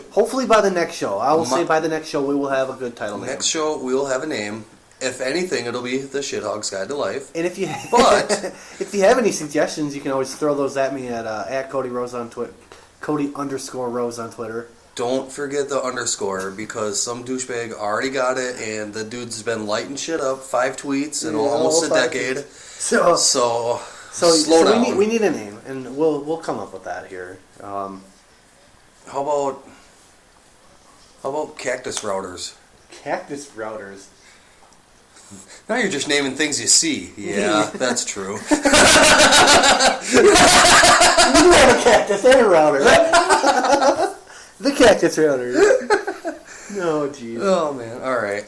hopefully by the next show. I will say by the next show we will have a good title name. Next show we will have a name. If anything, it'll be the Shithog's Guide to Life. And if you But if you have any suggestions, you can always throw those at me at Cody Rose on Twitter, Cody_Rose on Twitter. don't forget the underscore because some douchebag already got it, and the dude's been lighting shit up. 5 tweets in almost a decade. So slow down. We need a name, and we'll come up with that here. How about Cactus Routers? Cactus Routers. Now you're just naming things you see. Yeah, that's true. We do have a cactus and a router. The Cactus Router. No, jeez. Oh man. All right.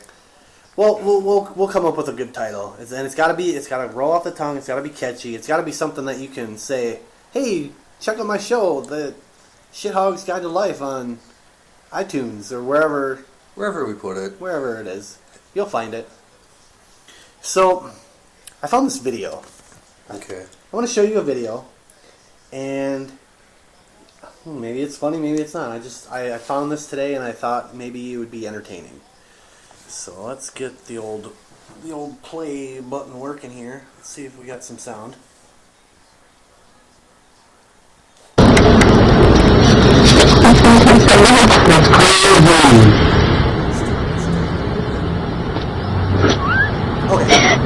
Well, we'll come up with a good title, and it's got to roll off the tongue. It's got to be catchy. It's got to be something that you can say, "Hey, check out my show, the Shithog's Guide to Life on iTunes or wherever we put it. Wherever it is, you'll find it." So, I found this video. Okay. I want to show you a video, and maybe it's funny, maybe it's not. I found this today, and I thought maybe it would be entertaining. So let's get the old play button working here. Let's see if we got some sound. Okay.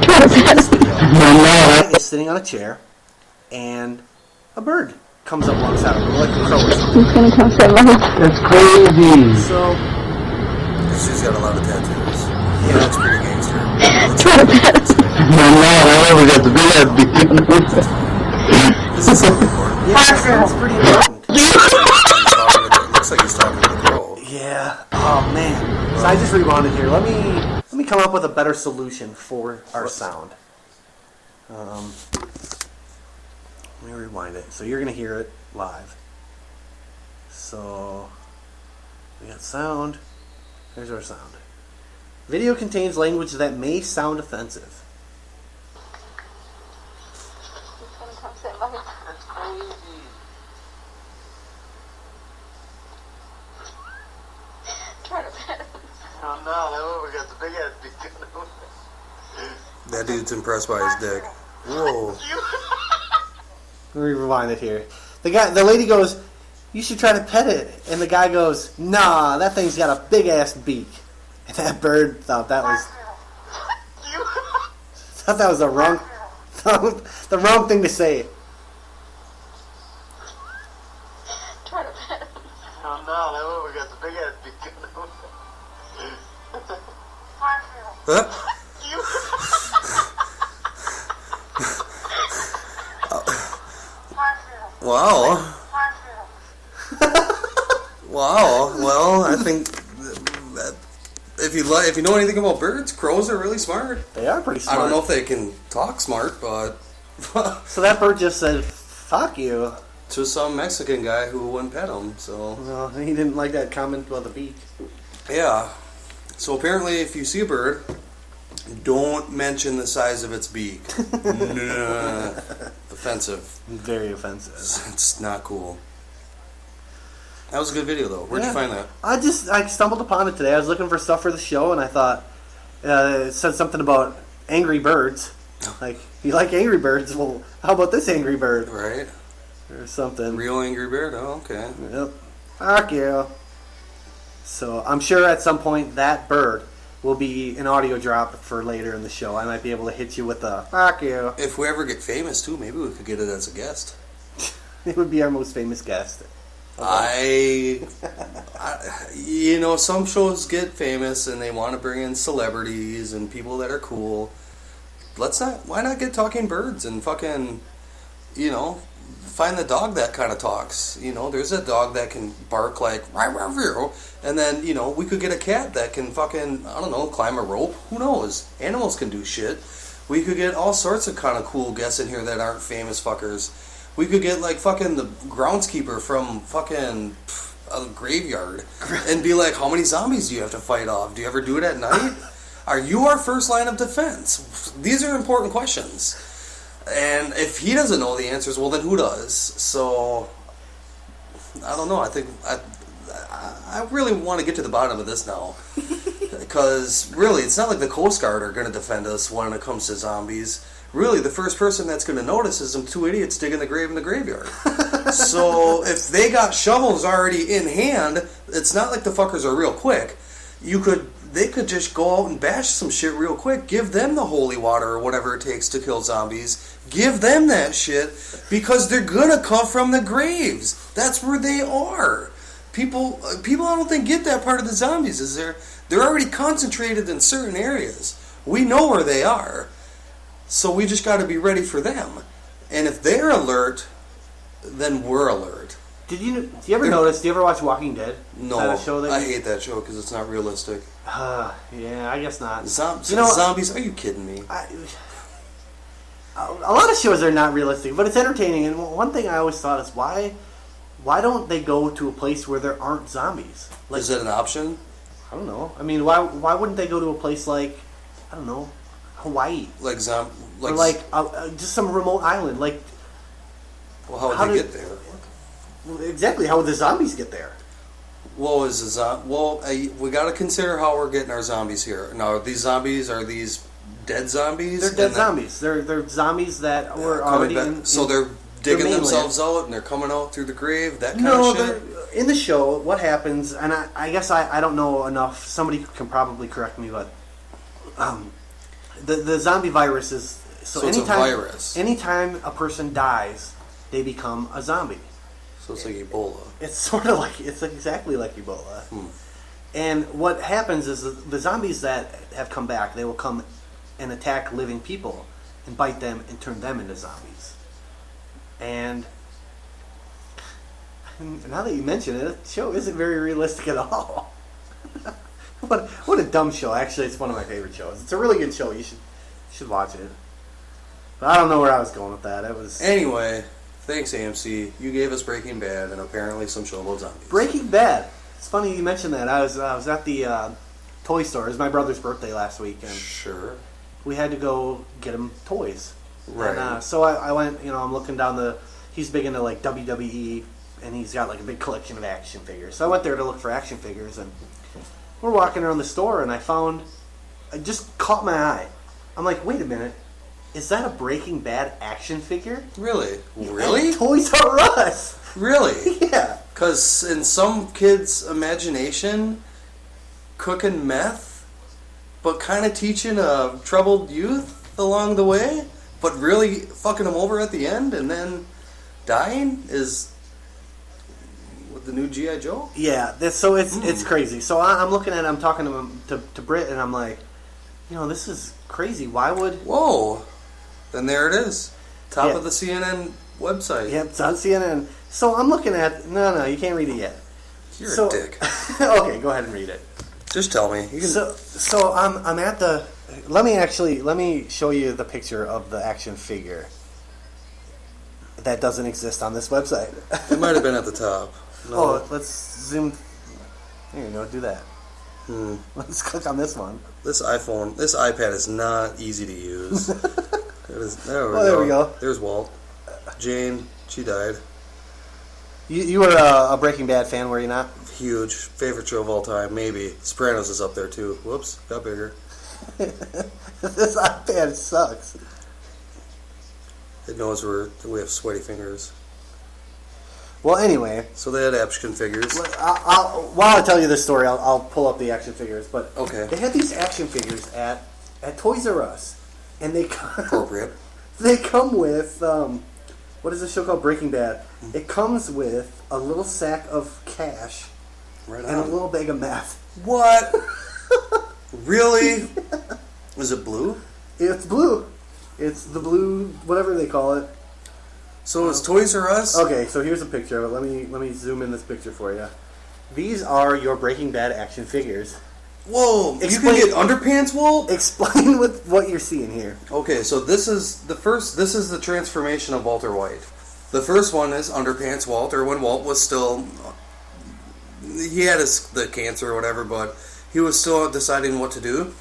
This video. A guy is sitting on a chair, and a bird comes up alongside him, like a crow or something. He's gonna come save my life. That's crazy. So, She's got a lot of tattoos. yeah, That's pretty gangster. I never got the big ass beat. This is something important. yeah, it's pretty important. It looks like he's talking to the crow. Yeah. Oh man. So I just rewound it here. Let me come up with a better solution for our sound. Let me rewind it. So you're gonna hear it live. So we got sound. Here's our sound. Video contains language that may sound offensive. He's gonna come save my life. That's crazy. Try to pet him. Oh no, we got the big ass beat. That dude's impressed by his dick. Whoa. Let me rewind it here. The lady goes, "You should try to pet it," and the guy goes, "Nah, that thing's got a big ass beak." And that bird thought that was the wrong thing to say. Try to pet him. Oh no, we got the big ass beat. Wow. Wow. Well, I think that if you know anything about birds, crows are really smart. They are pretty smart. I don't know if they can talk smart, but So that bird just said, "Fuck you." to some Mexican guy who wouldn't pet him. So Well, he didn't like that comment about the beak. yeah. So apparently, if you see a bird, don't mention the size of its beak. Nah. Offensive. Very offensive. It's not cool. That was a good video, though. Where'd you find that? I stumbled upon it today. I was looking for stuff for the show, and I thought it said something about angry birds. Like, you like angry birds? Well, how about this angry bird Right? or something? Real angry bird? Oh, okay. Yep. Fuck you. So I'm sure at some point that bird will be an audio drop for later in the show. I might be able to hit you with a "fuck you." If we ever get famous, too, maybe we could get it as a guest. It would be our most famous guest. Some shows get famous and they want to bring in celebrities and people that are cool. Why not get talking birds and fucking, find the dog that kind of talks. There's a dog that can bark like, and then, we could get a cat that can fucking, I don't know, climb a rope. Who knows? Animals can do shit. We could get all sorts of kind of cool guests in here that aren't famous fuckers. We could get like fucking the groundskeeper from fucking a graveyard and be like, how many zombies do you have to fight off? Do you ever do it at night? Are you our first line of defense? These are important questions. And if he doesn't know the answers, well, then who does? So, I don't know. I think I really want to get to the bottom of this now. Because, really, it's not like the Coast Guard are going to defend us when it comes to zombies. Really, the first person that's going to notice is them two idiots digging the grave in the graveyard. So, if they got shovels already in hand, it's not like the fuckers are real quick. They could just go out and bash some shit real quick. Give them the holy water or whatever it takes to kill zombies. Give them that shit because they're gonna come from the graves. That's where they are. People, I don't think get that part of the zombies. They're already concentrated in certain areas. We know where they are, so we just got to be ready for them. And if they're alert, then we're alert. Do you ever notice? Do you ever watch Walking Dead? No, Is that a show that I hate that show because it's not realistic. Yeah, I guess not. Zombies? Are you kidding me? A lot of shows are not realistic, but it's entertaining. And one thing I always thought is why don't they go to a place where there aren't zombies? Like, is it an option? I don't know. I mean, why wouldn't they go to a place like, I don't know, Hawaii? Or just some remote island. Like, well, how would they get there? Exactly. How would the zombies get there? We got to consider how we're getting our zombies here. Now, are these dead zombies? They're dead zombies. They're zombies that were already so they're digging themselves out and they're coming out through the grave. That kind of shit. in the show, what happens, and I guess I don't know enough, somebody can probably correct me, but the zombie virus is... So it's a virus. Anytime a person dies, they become a zombie. So it's like Ebola. It's sort of like, it's exactly like Ebola. And what happens is the zombies that have come back, they will come and attack living people and bite them and turn them into zombies. And now that you mention it, the show isn't very realistic at all. What a dumb show. Actually, it's one of my favorite shows. It's a really good show. You should watch it. But I don't know where I was going with that. It was Anyway, thanks AMC. You gave us Breaking Bad and apparently some show about zombies. Breaking Bad. It's funny you mentioned that. I was at the toy store. It was my brother's birthday last week, and Sure. we had to go get him toys. Right. And so I went. I'm looking down He's big into like WWE, and he's got like a big collection of action figures. So I went there to look for action figures, and we're walking around the store, and I just caught my eye. I'm like, wait a minute, is that a Breaking Bad action figure? Really? Really? At Toys R Us. Really? Yeah. Because in some kids' imagination, cooking meth, but kind of teaching a troubled youth along the way, but really fucking them over at the end and then dying is with the new G.I. Joe? Yeah, it's crazy. So I'm looking at it, I'm talking to Britt, and I'm like, this is crazy. Why would... Whoa. Then there it is. Top Yeah. of the CNN website. Yep, it's on CNN. So I'm looking at... No, you can't read it yet. You're a dick. Okay, go ahead and read it. Just tell me. You can... So I'm at the... Let me show you the picture of the action figure. That doesn't exist on this website. It might have been at the top. No. Oh, let's zoom... There you go, do that. Let's click on this one. This iPad is not easy to use. There we go. There's Walt. Jane, she died. You were a Breaking Bad fan, were you not? Huge. Favorite show of all time, maybe. Sopranos is up there too. Whoops, got bigger. This iPad sucks. It knows we have sweaty fingers. Well, anyway. So they had action figures. While I tell you this story, I'll pull up the action figures. But okay. They had these action figures at Toys R Us. And they appropriate. They come with what is this show called? Breaking Bad. It comes with a little sack of cash and a little bag of meth. What? Really? Is it blue? It's blue. It's the blue, whatever they call it. So it's Toys R Us? Okay, so here's a picture of it. Let me zoom in this picture for you. These are your Breaking Bad action figures. Whoa! You can get underpants, Walt? Explain what you're seeing here. Okay, so this is the transformation of Walter White. The first one is underpants Walter when Walt was still... He had the cancer or whatever, but he was still deciding what to do.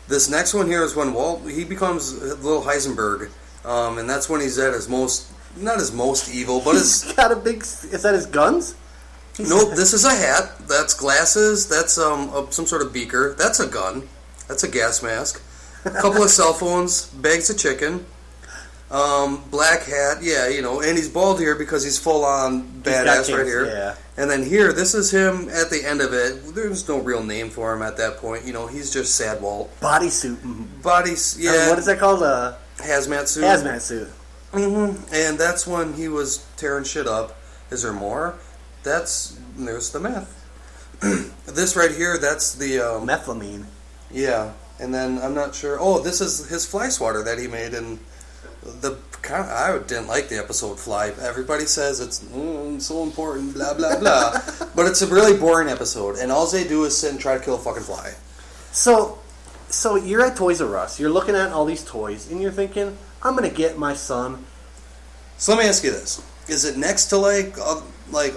This next one here is when he becomes a little Heisenberg, and that's when he's at his most... Not his most evil, but he's got a big... Is that his guns? Nope, this is a hat. That's glasses. That's some sort of beaker. That's a gun. That's a gas mask. A couple of cell phones. Bags of chicken. Black hat. Yeah, and he's bald here because he's full on badass right here. Yeah. And then here, this is him at the end of it. There's no real name for him at that point. He's just Sad Walt. Bodysuit. Yeah. What is that called? Hazmat suit. Hazmat suit. Mm-hmm. And that's when he was tearing shit up. Is there more? There's the meth. This right here, that's the... methylamine. Yeah. And then, I'm not sure... Oh, this is his fly swatter that he made, and I didn't like the episode Fly. Everybody says it's so important, blah, blah, blah. But it's a really boring episode, and all they do is sit and try to kill a fucking fly. So you're at Toys R Us, you're looking at all these toys, and you're thinking, I'm going to get my son... So let me ask you this. Is it next to, like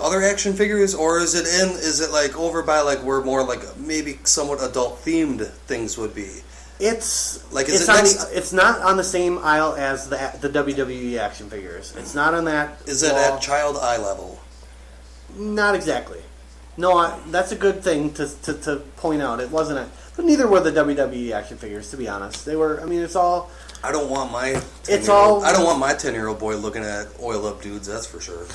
other action figures, or is it like over by like where more like maybe somewhat adult themed things would be? It's like it's not on the same aisle as the WWE action figures. It's not on that. Is it at child eye level? Not exactly. No, that's a good thing to point out. It wasn't but neither were the WWE action figures. To be honest, they were. I mean, it's all I don't want my 10-year-old boy looking at oil up dudes. That's for sure.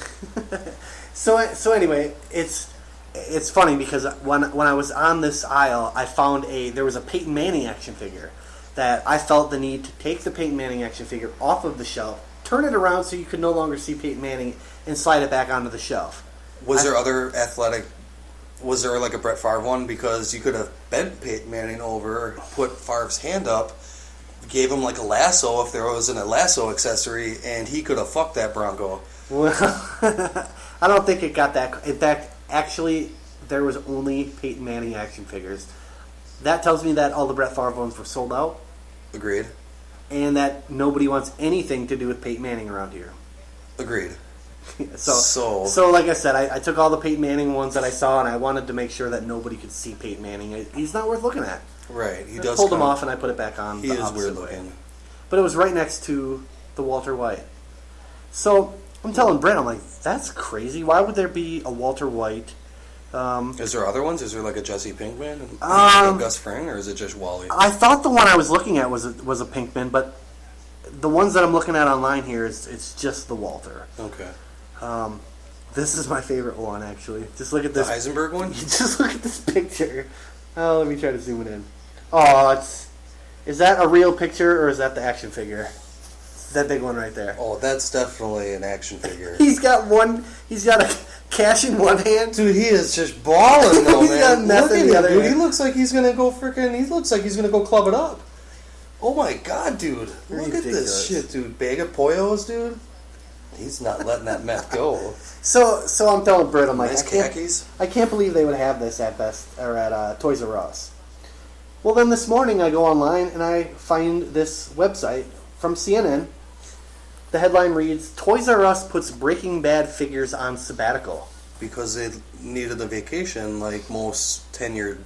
So anyway, it's funny because when I was on this aisle, I found there was a Peyton Manning action figure that I felt the need to take the Peyton Manning action figure off of the shelf, turn it around so you could no longer see Peyton Manning, and slide it back onto the shelf. Was there other athletic? Was there like a Brett Favre one? Because you could have bent Peyton Manning over, put Favre's hand up, gave him like a lasso if there wasn't a lasso accessory, and he could have fucked that Bronco. Well, I don't think it got that. In fact, actually, there was only Peyton Manning action figures. That tells me that all the Brett Favre ones were sold out. Agreed. And that nobody wants anything to do with Peyton Manning around here. Agreed. So like I said, I took all the Peyton Manning ones that I saw, and I wanted to make sure that nobody could see Peyton Manning. He's not worth looking at. Right. He I does. pulled him off, and I put it back on. He is weird looking. But it was right next to the Walter White. So I'm telling Brent, I'm like, that's crazy. Why would there be a Walter White? Is there other ones? Is there like a Jesse Pinkman and Gus Fring, or is it just Wally? I thought the one I was looking at was a Pinkman, but the ones that I'm looking at online here it's just the Walter. Okay. This is my favorite one, actually. Just look at this. The Heisenberg one? Just look at this picture. Oh, let me try to zoom it in. Oh, is that a real picture, or is that the action figure? That big one right there. Oh, that's definitely an action figure. He's got a cash in one hand. Dude, he is just balling though, He's man. got meth in the other dude. hand. He looks like he's gonna go club it up. Oh my god, dude. Look at this shit, dude. Bag of Poyos, dude. He's not letting that meth go. So I'm telling Britt, I'm like, Nice khakis. I can't believe they would have this at Toys R Us. Well, then this morning I go online and I find this website from CNN. The headline reads, Toys R Us puts Breaking Bad figures on sabbatical. Because they needed a vacation like most tenured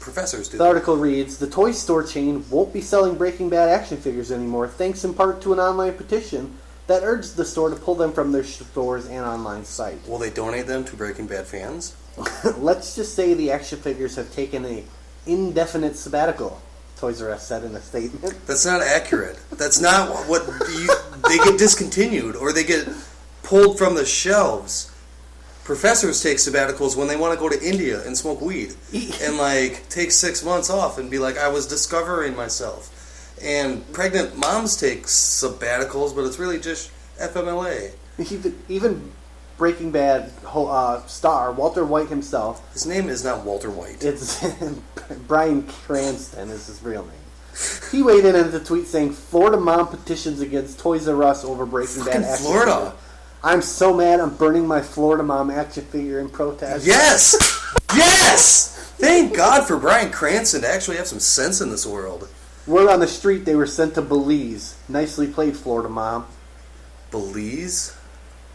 professors do. The article reads, the toy store chain won't be selling Breaking Bad action figures anymore, thanks in part to an online petition that urged the store to pull them from their stores and online site. Will they donate them to Breaking Bad fans? Let's just say the action figures have taken an indefinite sabbatical, Toys R Us said in a statement. That's not accurate. That's not what they get discontinued or they get pulled from the shelves. Professors take sabbaticals when they want to go to India and smoke weed and like take 6 months off and be like, I was discovering myself. And pregnant moms take sabbaticals, but it's really just FMLA. Even Breaking Bad star Walter White himself. His name is not Walter White. It's Bryan Cranston is his real name. He weighed in a tweet saying, Florida mom petitions against Toys R Us over Breaking Bad action Florida. figure. I'm so mad I'm burning my Florida mom action figure in protest. Yes! Yes! Thank God for Bryan Cranston to actually have some sense in this world. Word on the street they were sent to Belize. Nicely played, Florida mom. Belize?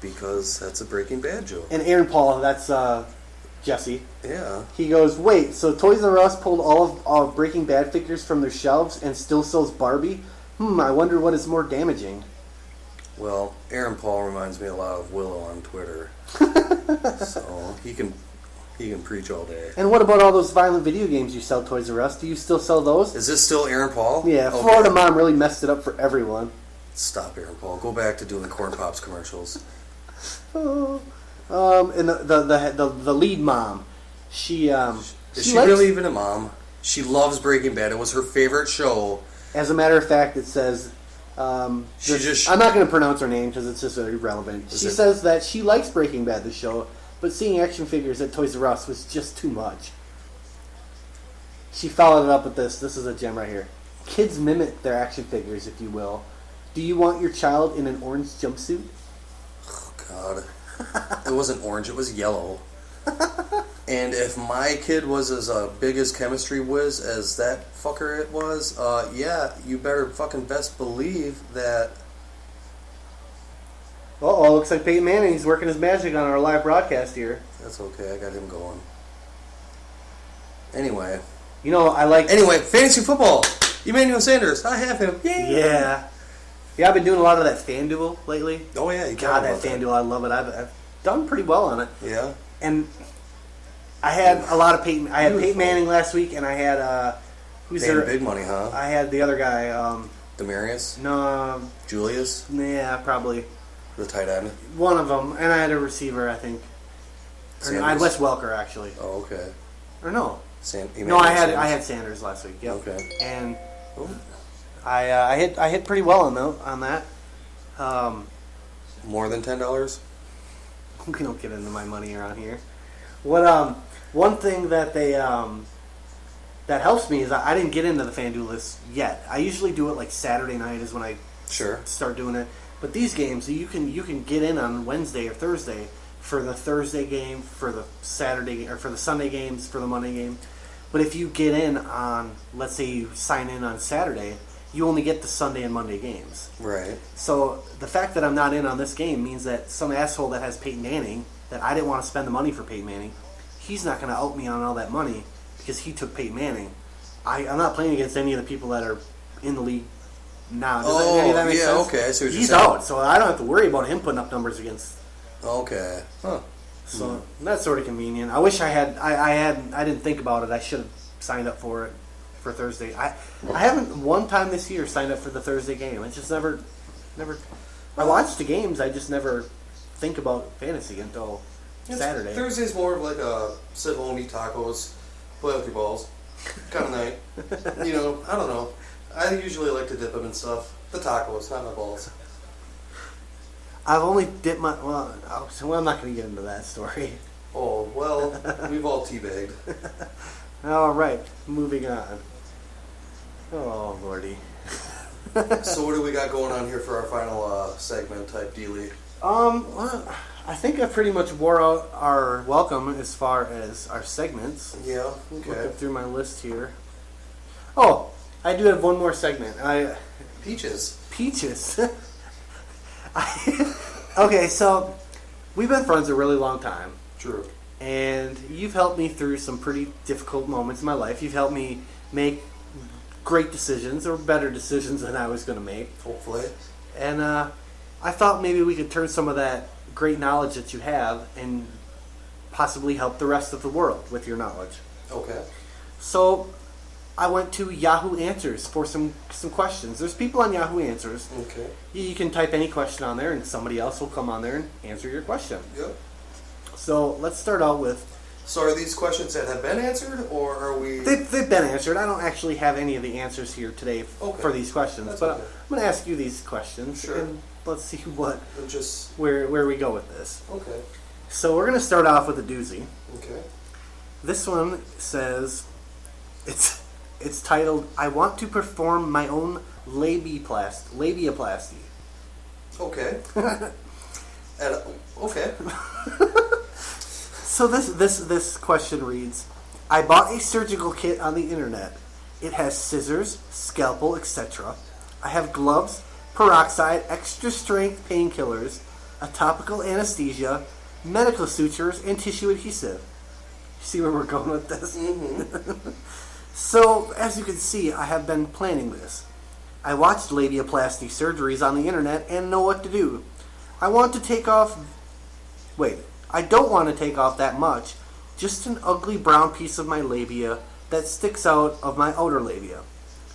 Because that's a Breaking Bad joke. And Aaron Paul, that's Jesse. Yeah. He goes, wait, so Toys R Us pulled all of Breaking Bad figures from their shelves and still sells Barbie? I wonder what is more damaging. Well, Aaron Paul reminds me a lot of Willow on Twitter. So he can preach all day. And what about all those violent video games you sell, Toys R Us? Do you still sell those? Is this still Aaron Paul? Yeah, Okay. Florida mom really messed it up for everyone. Stop, Aaron Paul. Go back to doing Corn Pops commercials. And the lead mom, is she really even a mom? She loves Breaking Bad. It was her favorite show. As a matter of fact, it says. I'm not going to pronounce her name because it's just irrelevant. She says that she likes Breaking Bad, the show, but seeing action figures at Toys R Us was just too much. She followed it up with this. This is a gem right here. Kids mimic their action figures, if you will. Do you want your child in an orange jumpsuit? Oh, God. It wasn't orange. It was yellow. And if my kid was as big as chemistry whiz as that fucker it was, yeah, you better fucking best believe that. Uh-oh, looks like Peyton Manning's working his magic on our live broadcast here. That's okay, I got him going. Anyway, fantasy football. Emmanuel Sanders, I have him. Yay. Yeah, I've been doing a lot of that FanDuel lately. Oh yeah, you God, that FanDuel, I love it. I've done pretty well on it. Yeah. And I had a lot of Peyton. I had Peyton Manning last week, and I had Who's Paying there? big money, huh? I had the other guy. Demarius? No, Julius? yeah, probably The tight end? one of them. And I had a receiver, I think. Or no, I had Sanders? Wes Welker actually. Oh, okay. Or no, Emmanuel I Sanders? had Sanders last week. Yep. Okay. And Oh. I hit pretty well on that. More than $10? We don't get into my money around here. What one thing that they that helps me is I didn't get into the FanDuel list yet. I usually do it like Saturday night is when I Sure. start doing it. But these games you can get in on Wednesday or Thursday for the Thursday game, for the Saturday or for the Sunday games, for the Monday game. But if you get in on, let's say you sign in on Saturday, you only get the Sunday and Monday games. Right. So the fact that I'm not in on this game means that some asshole that has Peyton Manning, that I didn't want to spend the money for Peyton Manning, he's not going to out me on all that money because he took Peyton Manning. I'm not playing against any of the people that are in the league now. Does any of that make sense? Okay. I see what you're He's saying. out, so I don't have to worry about him putting up numbers against. Okay. Huh. So that's sort of convenient. I wish I had. I didn't think about it. I should have signed up for it for Thursday. I haven't one time this year signed up for the Thursday game. It's just never. I watch the games. I just never think about fantasy until Saturday. Thursday's more of like a sit home, eat tacos, play with your balls kind of night. You know, I don't know. I usually like to dip them in stuff. The tacos, not my balls. I've only dipped my. Well, I'm not going to get into that story. Oh, well, we've all teabagged. All right, moving on. Oh lordy. So what do we got going on here for our final segment type dealy? Well, I think I pretty much wore out our welcome as far as our segments. Yeah, Looking okay. through my list here. Oh, I do have one more segment. Peaches. Peaches. Okay, so we've been friends a really long time, True. and you've helped me through some pretty difficult moments in my life. You've helped me make great decisions, or better decisions than I was going to make. Hopefully. And I thought maybe we could turn some of that great knowledge that you have and possibly help the rest of the world with your knowledge. Okay. So I went to Yahoo Answers for some questions. There's people on Yahoo Answers. Okay. You can type any question on there and somebody else will come on there and answer your question. Yep. So let's start out with... So are these questions that have been answered, or are we... They've been answered. I don't actually have any of the answers here today for these questions. That's but okay. I'm going to ask you these questions. Sure. And let's see Just... where we go with this. Okay. So we're going to start off with a doozy. Okay. This one says, it's titled, I want to perform my own labiaplasty. Okay. Okay. So this question reads, I bought a surgical kit on the internet. It has scissors, scalpel, etc. I have gloves, peroxide, extra strength painkillers, a topical anesthesia, medical sutures, and tissue adhesive. See where we're going with this? Mm-hmm. So, as you can see, I have been planning this. I watched labiaplasty surgeries on the internet and know what to do. I don't want to take off that much, just an ugly brown piece of my labia that sticks out of my outer labia.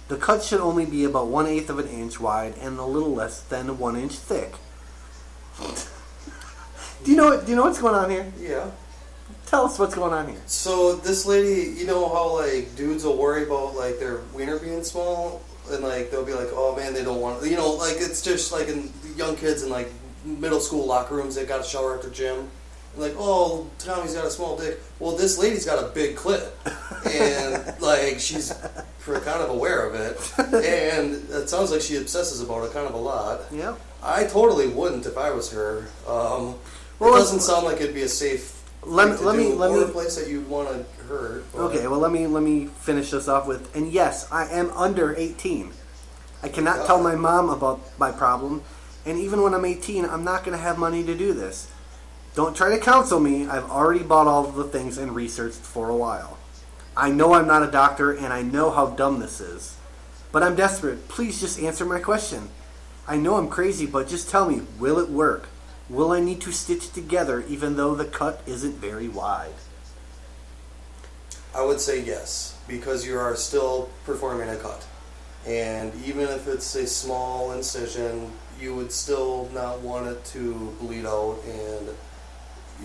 The cut should only be about 1/8 of an inch wide and a little less than 1 inch thick. Do you know what's going on here? Yeah. Tell us what's going on here. So this lady, you know how like dudes will worry about like their wiener being small, and like they'll be like, oh man, they don't want, you know, like it's just like in young kids in like middle school locker rooms, they got to shower after gym. Like, oh, Tommy's got a small dick. Well, this lady's got a big clit, and like she's kind of aware of it, and it sounds like she obsesses about it kind of a lot. Yeah. I totally wouldn't if I was her. Well, it doesn't sound like it'd be a safe. Let me a place that you'd want to hurt. Okay, well let me finish this off with, and yes, I am under 18. I cannot tell my mom about my problem, and even when I'm 18, I'm not going to have money to do this. Don't try to counsel me. I've already bought all of the things and researched for a while. I know I'm not a doctor, and I know how dumb this is. But I'm desperate. Please just answer my question. I know I'm crazy, but just tell me, will it work? Will I need to stitch together even though the cut isn't very wide? I would say yes, because you are still performing a cut. And even if it's a small incision, you would still not want it to bleed out and,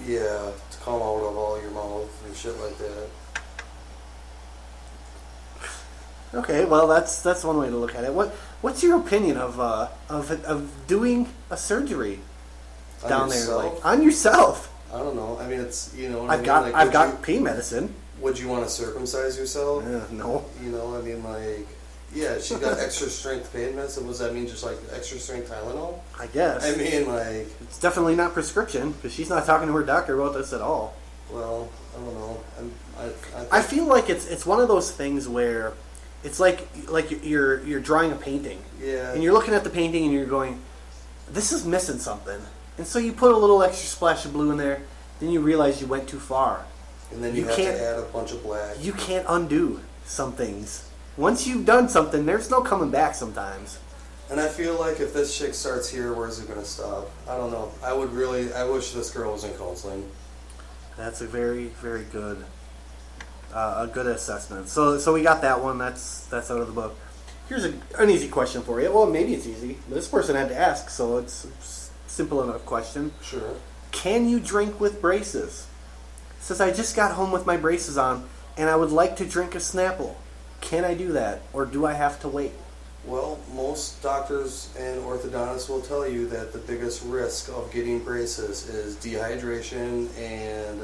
to come out of all your mouth and shit like that. Okay, well that's one way to look at it. What's your opinion of doing a surgery down there, like on yourself? I don't know. I mean, it's I've got pain medicine. Would you want to circumcise yourself? No. I mean, like, yeah, she's got extra strength pain medicine. What does that mean? Just like extra strength Tylenol? I guess. I mean, like, it's definitely not prescription because she's not talking to her doctor about this at all. well, I don't know. I feel like it's one of those things where it's like you're drawing a painting. Yeah. And you're looking at the painting and you're going, this is missing something. And so you put a little extra splash of blue in there, then you realize you went too far. And then you have to add a bunch of black. You can't undo some things. Once you've done something, there's no coming back sometimes. And I feel like if this chick starts here, where's it going to stop? I don't know. I wish this girl was in counseling. That's a very, very good, a good assessment. So we got that one. That's out of the book. Here's an easy question for you. Well, maybe it's easy. This person had to ask, so it's a simple enough question. Sure. Can you drink with braces? It says, I just got home with my braces on, and I would like to drink a Snapple. Can I do that, or do I have to wait? Well, most doctors and orthodontists will tell you that the biggest risk of getting braces is dehydration and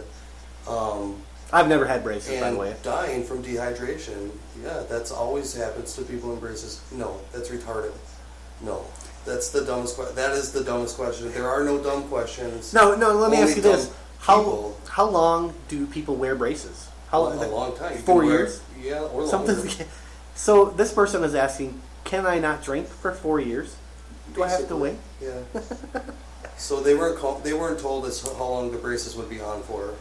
I've never had braces, by the way. dying from dehydration. Yeah, that's always happens to people in braces. No, that's retarded. No, that's the dumbest question. That is the dumbest question. There are no dumb questions. No. Let me Only ask you this: people. how long do people wear braces? A long time. You 4 can wear- years? Yeah, or longer. Something. So this person is asking, can I not drink for 4 years? Do I have to wait? Yeah. So they weren't told as how long the braces would be on for.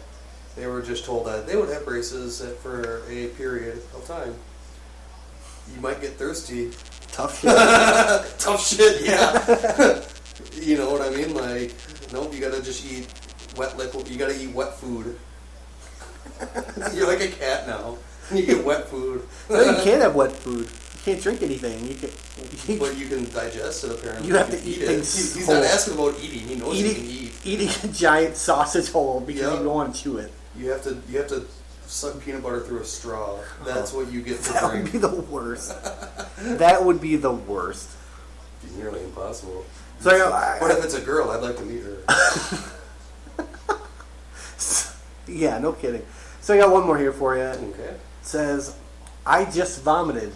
They were just told that they would have braces for a period of time. You might get thirsty. Tough shit. Tough shit, yeah. You know what I mean? Like, nope, you gotta just eat wet liquid. You gotta eat wet food. You're like a cat now. You get wet food. No, you can't have wet food. You can't drink anything. But you can digest it, apparently. You have to can eat things He's whole. not asking about eating. He knows he can eat. Eating a giant sausage whole because Yep. you don't want to chew it. You have to suck peanut butter through a straw. That's what you get to That drink. would be the worst. That would be the worst. It's nearly impossible. So But if it's a girl, I'd like to meet her. yeah, no kidding. So I got one more here for you. It Okay. says, I just vomited.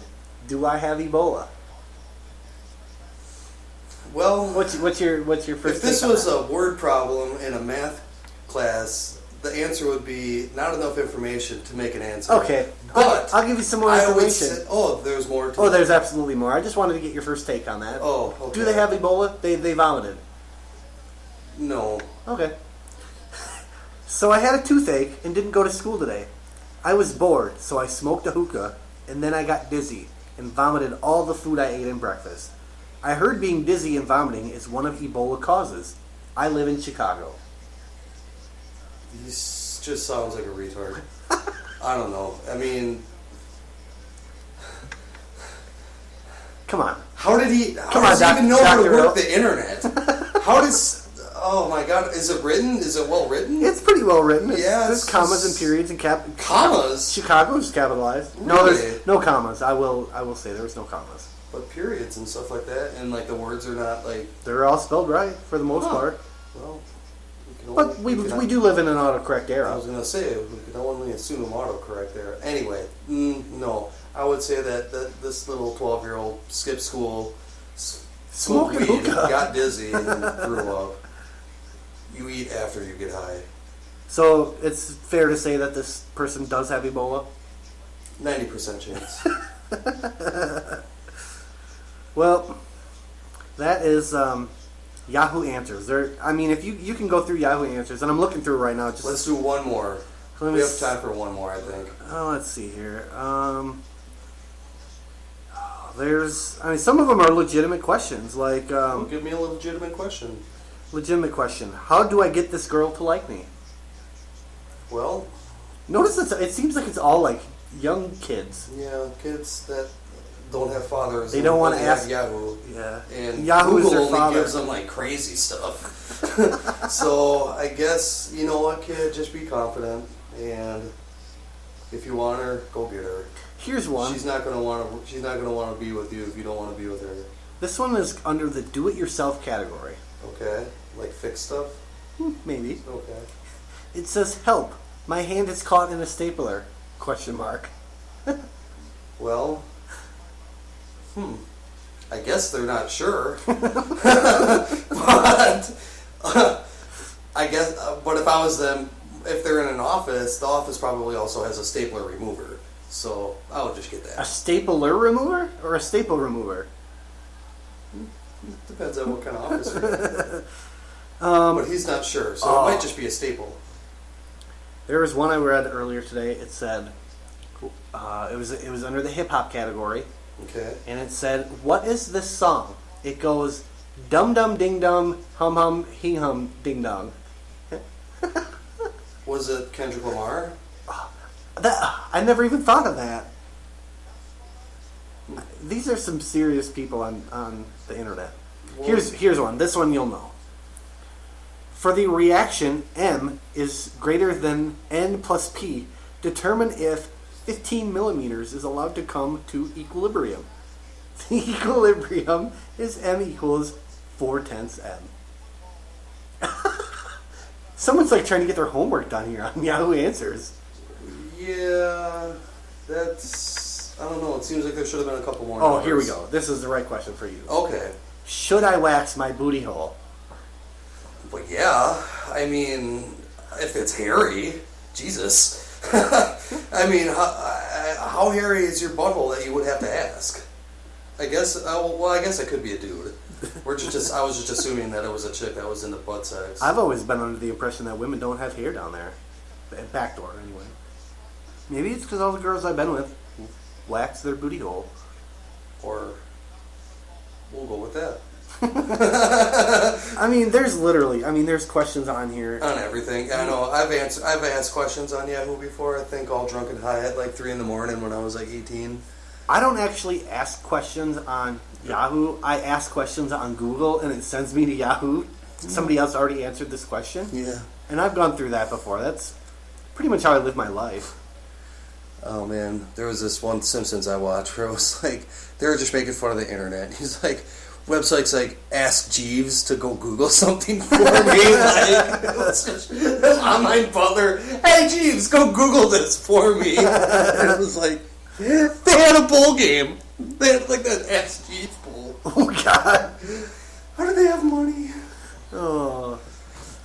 Do I have Ebola? Well, What's your first? if this take on was that? a word problem in a math class, the answer would be not enough information to make an answer. Okay, But I'll give you some more I would information. say, there's more to Oh, it. there's absolutely more. I just wanted to get your first take on that. Oh, okay. Do they have Ebola? They vomited. No. Okay. So I had a toothache and didn't go to school today. I was bored, so I smoked a hookah, and then I got dizzy and vomited all the food I ate in breakfast. I heard being dizzy and vomiting is one of Ebola causes. I live in Chicago. He just sounds like a retard. I don't know. I mean, Come on. how does he Doc- even know how to Dr. work Earl. the internet? How does... Oh my god, is it written? Is it well written? It's pretty well written. Yeah, There's it's commas just- and periods and Commas? Chicago is capitalized. No, Really? there's no commas. I will say there was no commas. But periods and stuff like that, and like the words are not like... They're all spelled right for the most Huh. part. Well, But we do live in an autocorrect I era. was going to say, we could only assume autocorrect there. Anyway, no. I would say that this little 12-year-old skipped school, smoked Smoking weed, hookah. got dizzy, and then threw up. You eat after you get high. So it's fair to say that this person does have Ebola? 90% chance. Well, that is Yahoo Answers. If you can go through Yahoo Answers, and I'm looking through it right now. Let's do one more. Let me We have s- time for one more, I think. let's see here. Some of them are legitimate questions. Like, Well, give me a legitimate question. legitimate question. How do I get this girl to like me? Well, Notice it seems like it's all like young kids. Yeah, kids that don't have fathers. They don't want to have ask Yahoo. Yeah, And Yahoo is Google their only father. gives them like crazy stuff. So I guess you know what, kid, just be confident, and if you want her, go get her. Here's one. She's not gonna want to. She's not gonna want to be with you if you don't want to be with her. This one is under the do-it-yourself category. Okay, like fix stuff. Maybe. Okay. It says, "Help! My hand is caught in a stapler?" Question mark. Well, I guess they're not sure. But I guess. But if I was them, if they're in an office, the office probably also has a stapler remover. So I would just get A that. stapler remover or a staple remover? Depends on what kind of office you're in. But he's not sure, so it might just be a staple. There was one I read earlier today. It said it was under the hip hop category, Okay. and it said, "What is this song?" It goes, "Dum dum ding dum, hum hum he hum ding dong." Was it Kendrick Lamar? I never even thought of that. These are some serious people on the internet. Well- Here's one. This one you'll know. For the reaction M is greater than N plus P, determine if 15 millimeters is allowed to come to equilibrium. The equilibrium is M equals 4/10 M. Someone's like trying to get their homework done here on Yahoo Answers. Yeah, that's. I don't know. It seems like there should have been a couple more. Oh, here we numbers. go. This is the right question for you. Okay. Should I wax my booty hole? But yeah, I mean, if it's hairy, Jesus. I mean, how hairy is your butthole that you would have to ask? I guess. Well, I guess it could be a dude. I was just assuming that it was a chick that was into butt sex. I've always been under the impression that women don't have hair down there. Back door, anyway. Maybe it's because all the girls I've been with wax their booty hole. Or we'll go with that. I mean, there's questions on here. On everything. I know. I've asked questions on Yahoo before. I think all drunk and high at like 3 a.m. when I was like 18. I don't actually ask questions on Yahoo. I ask questions on Google, and it sends me to Yahoo. Somebody else already answered this question. Yeah. And I've gone through that before. That's pretty much how I live my life. Oh man, there was this one Simpsons I watched where it was like they were just making fun of the internet. He's like, websites like Ask Jeeves to go Google something for me. Like it was just this online butler. Hey Jeeves, go Google this for me. And it was like they had a bowl game. They had like that Ask Jeeves bowl. Oh, God. How do they have money? Oh.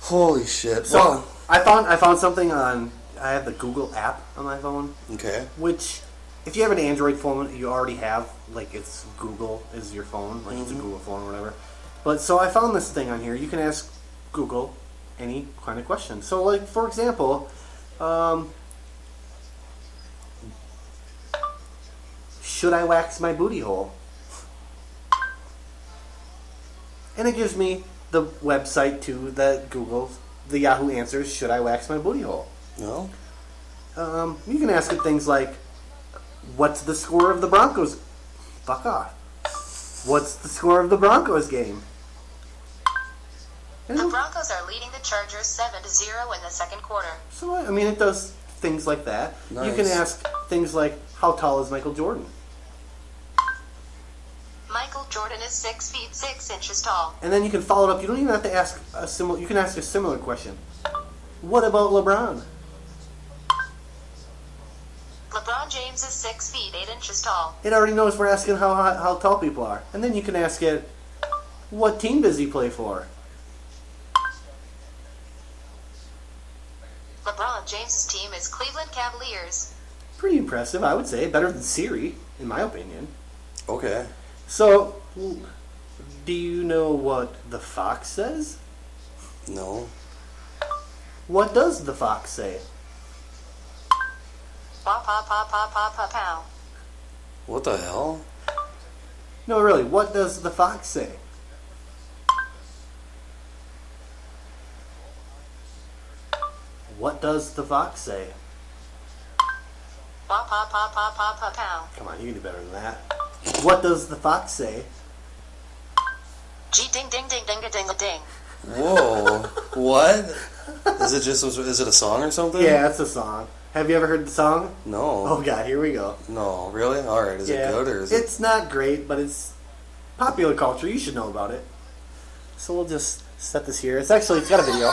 Holy shit! So, Well, I found something on... I have the Google app on my phone. okay. Which, if you have an Android phone, you already have, like, it's Google is your phone. Like, it's a Google phone or whatever. But, so I found this thing on here. You can ask Google any kind of question. So, like, for example, should I wax my booty hole? And it gives me the website to the Yahoo Answers, should I wax my booty hole? No. You can ask it things like, what's the score of the Broncos? Fuck off. What's the score of the Broncos game? The Broncos are leading the Chargers 7-0 in the second quarter. So, I mean, it does things like that. Nice. You can ask things like, how tall is Michael Jordan? Michael Jordan is 6 feet 6 inches tall. And then you can follow it up. You don't even have to ask a similar... You can ask a similar question. What about LeBron? LeBron James is 6 feet 8 inches tall. It already knows we're asking how tall people are. And then you can ask it, what team does he play for? LeBron James's team is Cleveland Cavaliers. Pretty impressive, I would say. Better than Siri, in my opinion. Okay. So, do you know what the fox says? No. What does the fox say? Pa pa pa pa pa pa pow. What the hell? No, really, what does the fox say? What does the fox say? Wah pa pa pa pa pa pow. Come on, you can do better than that. What does the fox say? Gee ding ding ding ding a ding a ding. Whoa. What? Is it a song or something? Yeah, it's a song. Have you ever heard the song? No. Oh god, here we go. No, really? Alright, is it good or is it? It's not great, but it's popular culture. You should know about it. So we'll just set this here. It's got a video.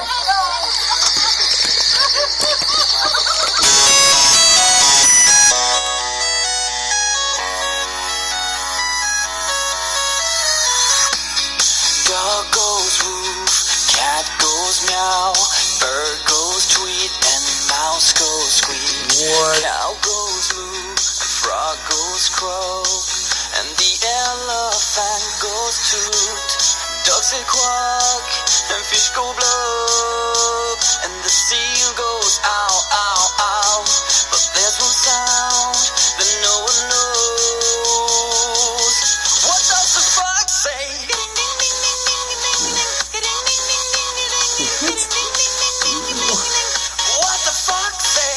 Dog goes woof, cat goes meow, bird goes tweet, and mouse goes squeak. What? Cow goes moo, and frog goes croak, and the elephant goes toot. Ducks say quack, and fish go blub, and the seal goes ow, ow, ow. But there's one sound that no one knows. What does the fox say? What the fuck say?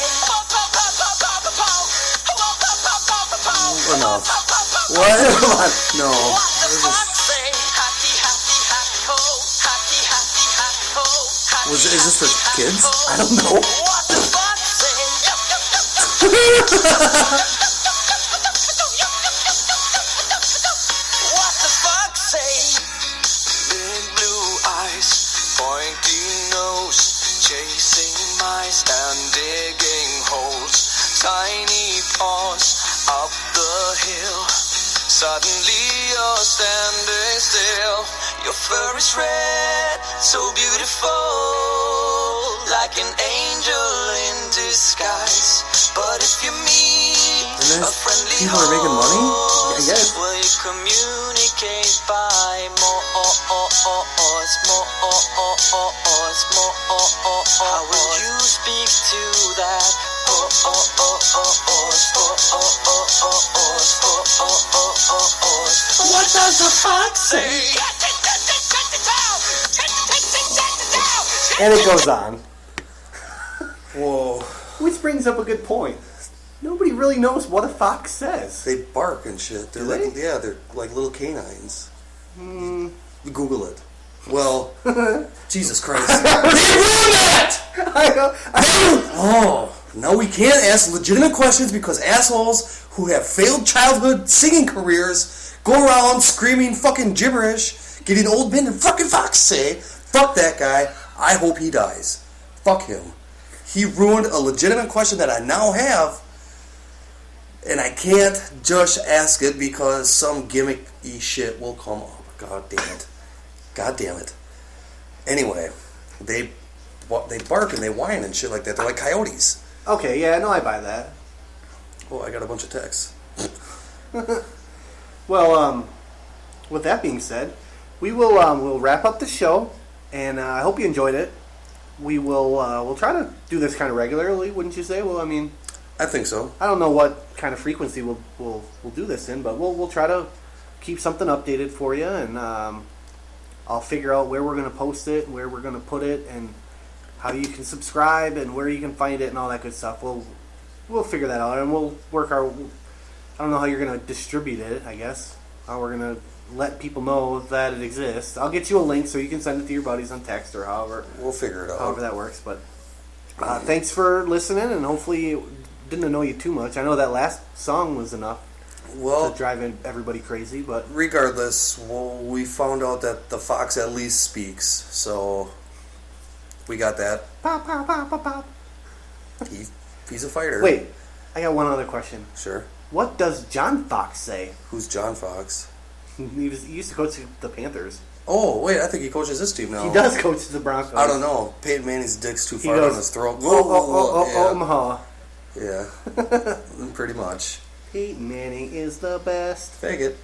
Enough. What? Come on. No. What the fuck say? Happy, happy, happy ho. Happy, happy, happy ho. Is this for kids? I don't know. What the fuck say? What the fuck say? Big blue eyes, pointy nose, chasing mice and digging holes. Tiny paws up the hill. Suddenly you're standing still. Your fur is red, so beautiful, like an angel in disguise. But if you meet And a there's friendly people are making money? I guess. will you communicate by more? How will you speak to that? What does the fox say? And it goes on. Whoa. Which brings up a good point. Nobody really knows what a fox says. They bark and shit. They're Do like, they? yeah, they're like little canines. Google it. Well, Jesus Christ. They ruined that! Oh, now we can't ask legitimate questions because assholes who have failed childhood singing careers go around screaming fucking gibberish, getting old men and fucking fox say, fuck that guy, I hope he dies. Fuck him. He ruined a legitimate question that I now have, and I can't just ask it because some gimmicky shit will come up. God damn it. God damn it. Anyway, they bark and they whine and shit like that. They're like coyotes. Okay, yeah, no, I buy that. Oh, I got a bunch of texts. Well, with that being said, we'll wrap up the show, and I hope you enjoyed it. We'll try to do this kind of regularly, wouldn't you say? Well, I mean, I think so. I don't know what kind of frequency we'll do this in, but we'll try to keep something updated for you, and I'll figure out where we're going to post it, where we're going to put it, and how you can subscribe, and where you can find it, and all that good stuff. We'll figure that out, and we'll work our. I don't know how you're going to distribute it. I guess how we're going to let people know that it exists. I'll get you a link so you can send it to your buddies on text or however. We'll figure it out. However that works, but thanks for listening, and hopefully it didn't annoy you too much. I know that last song was enough Well, to drive everybody crazy, but regardless, we found out that the fox at least speaks, so we got that. pop, pop, pop, pop, pop. He's a fighter. Wait, I got one other question. Sure. What does John Fox say? Who's John Fox? He used to coach the Panthers. Oh, wait, I think he coaches this team now. He does coach the Broncos. I don't know. Peyton Manning's dick's too He far goes, down his throat. Omaha. Yeah, pretty much. Peyton Manning is the best. Fake it.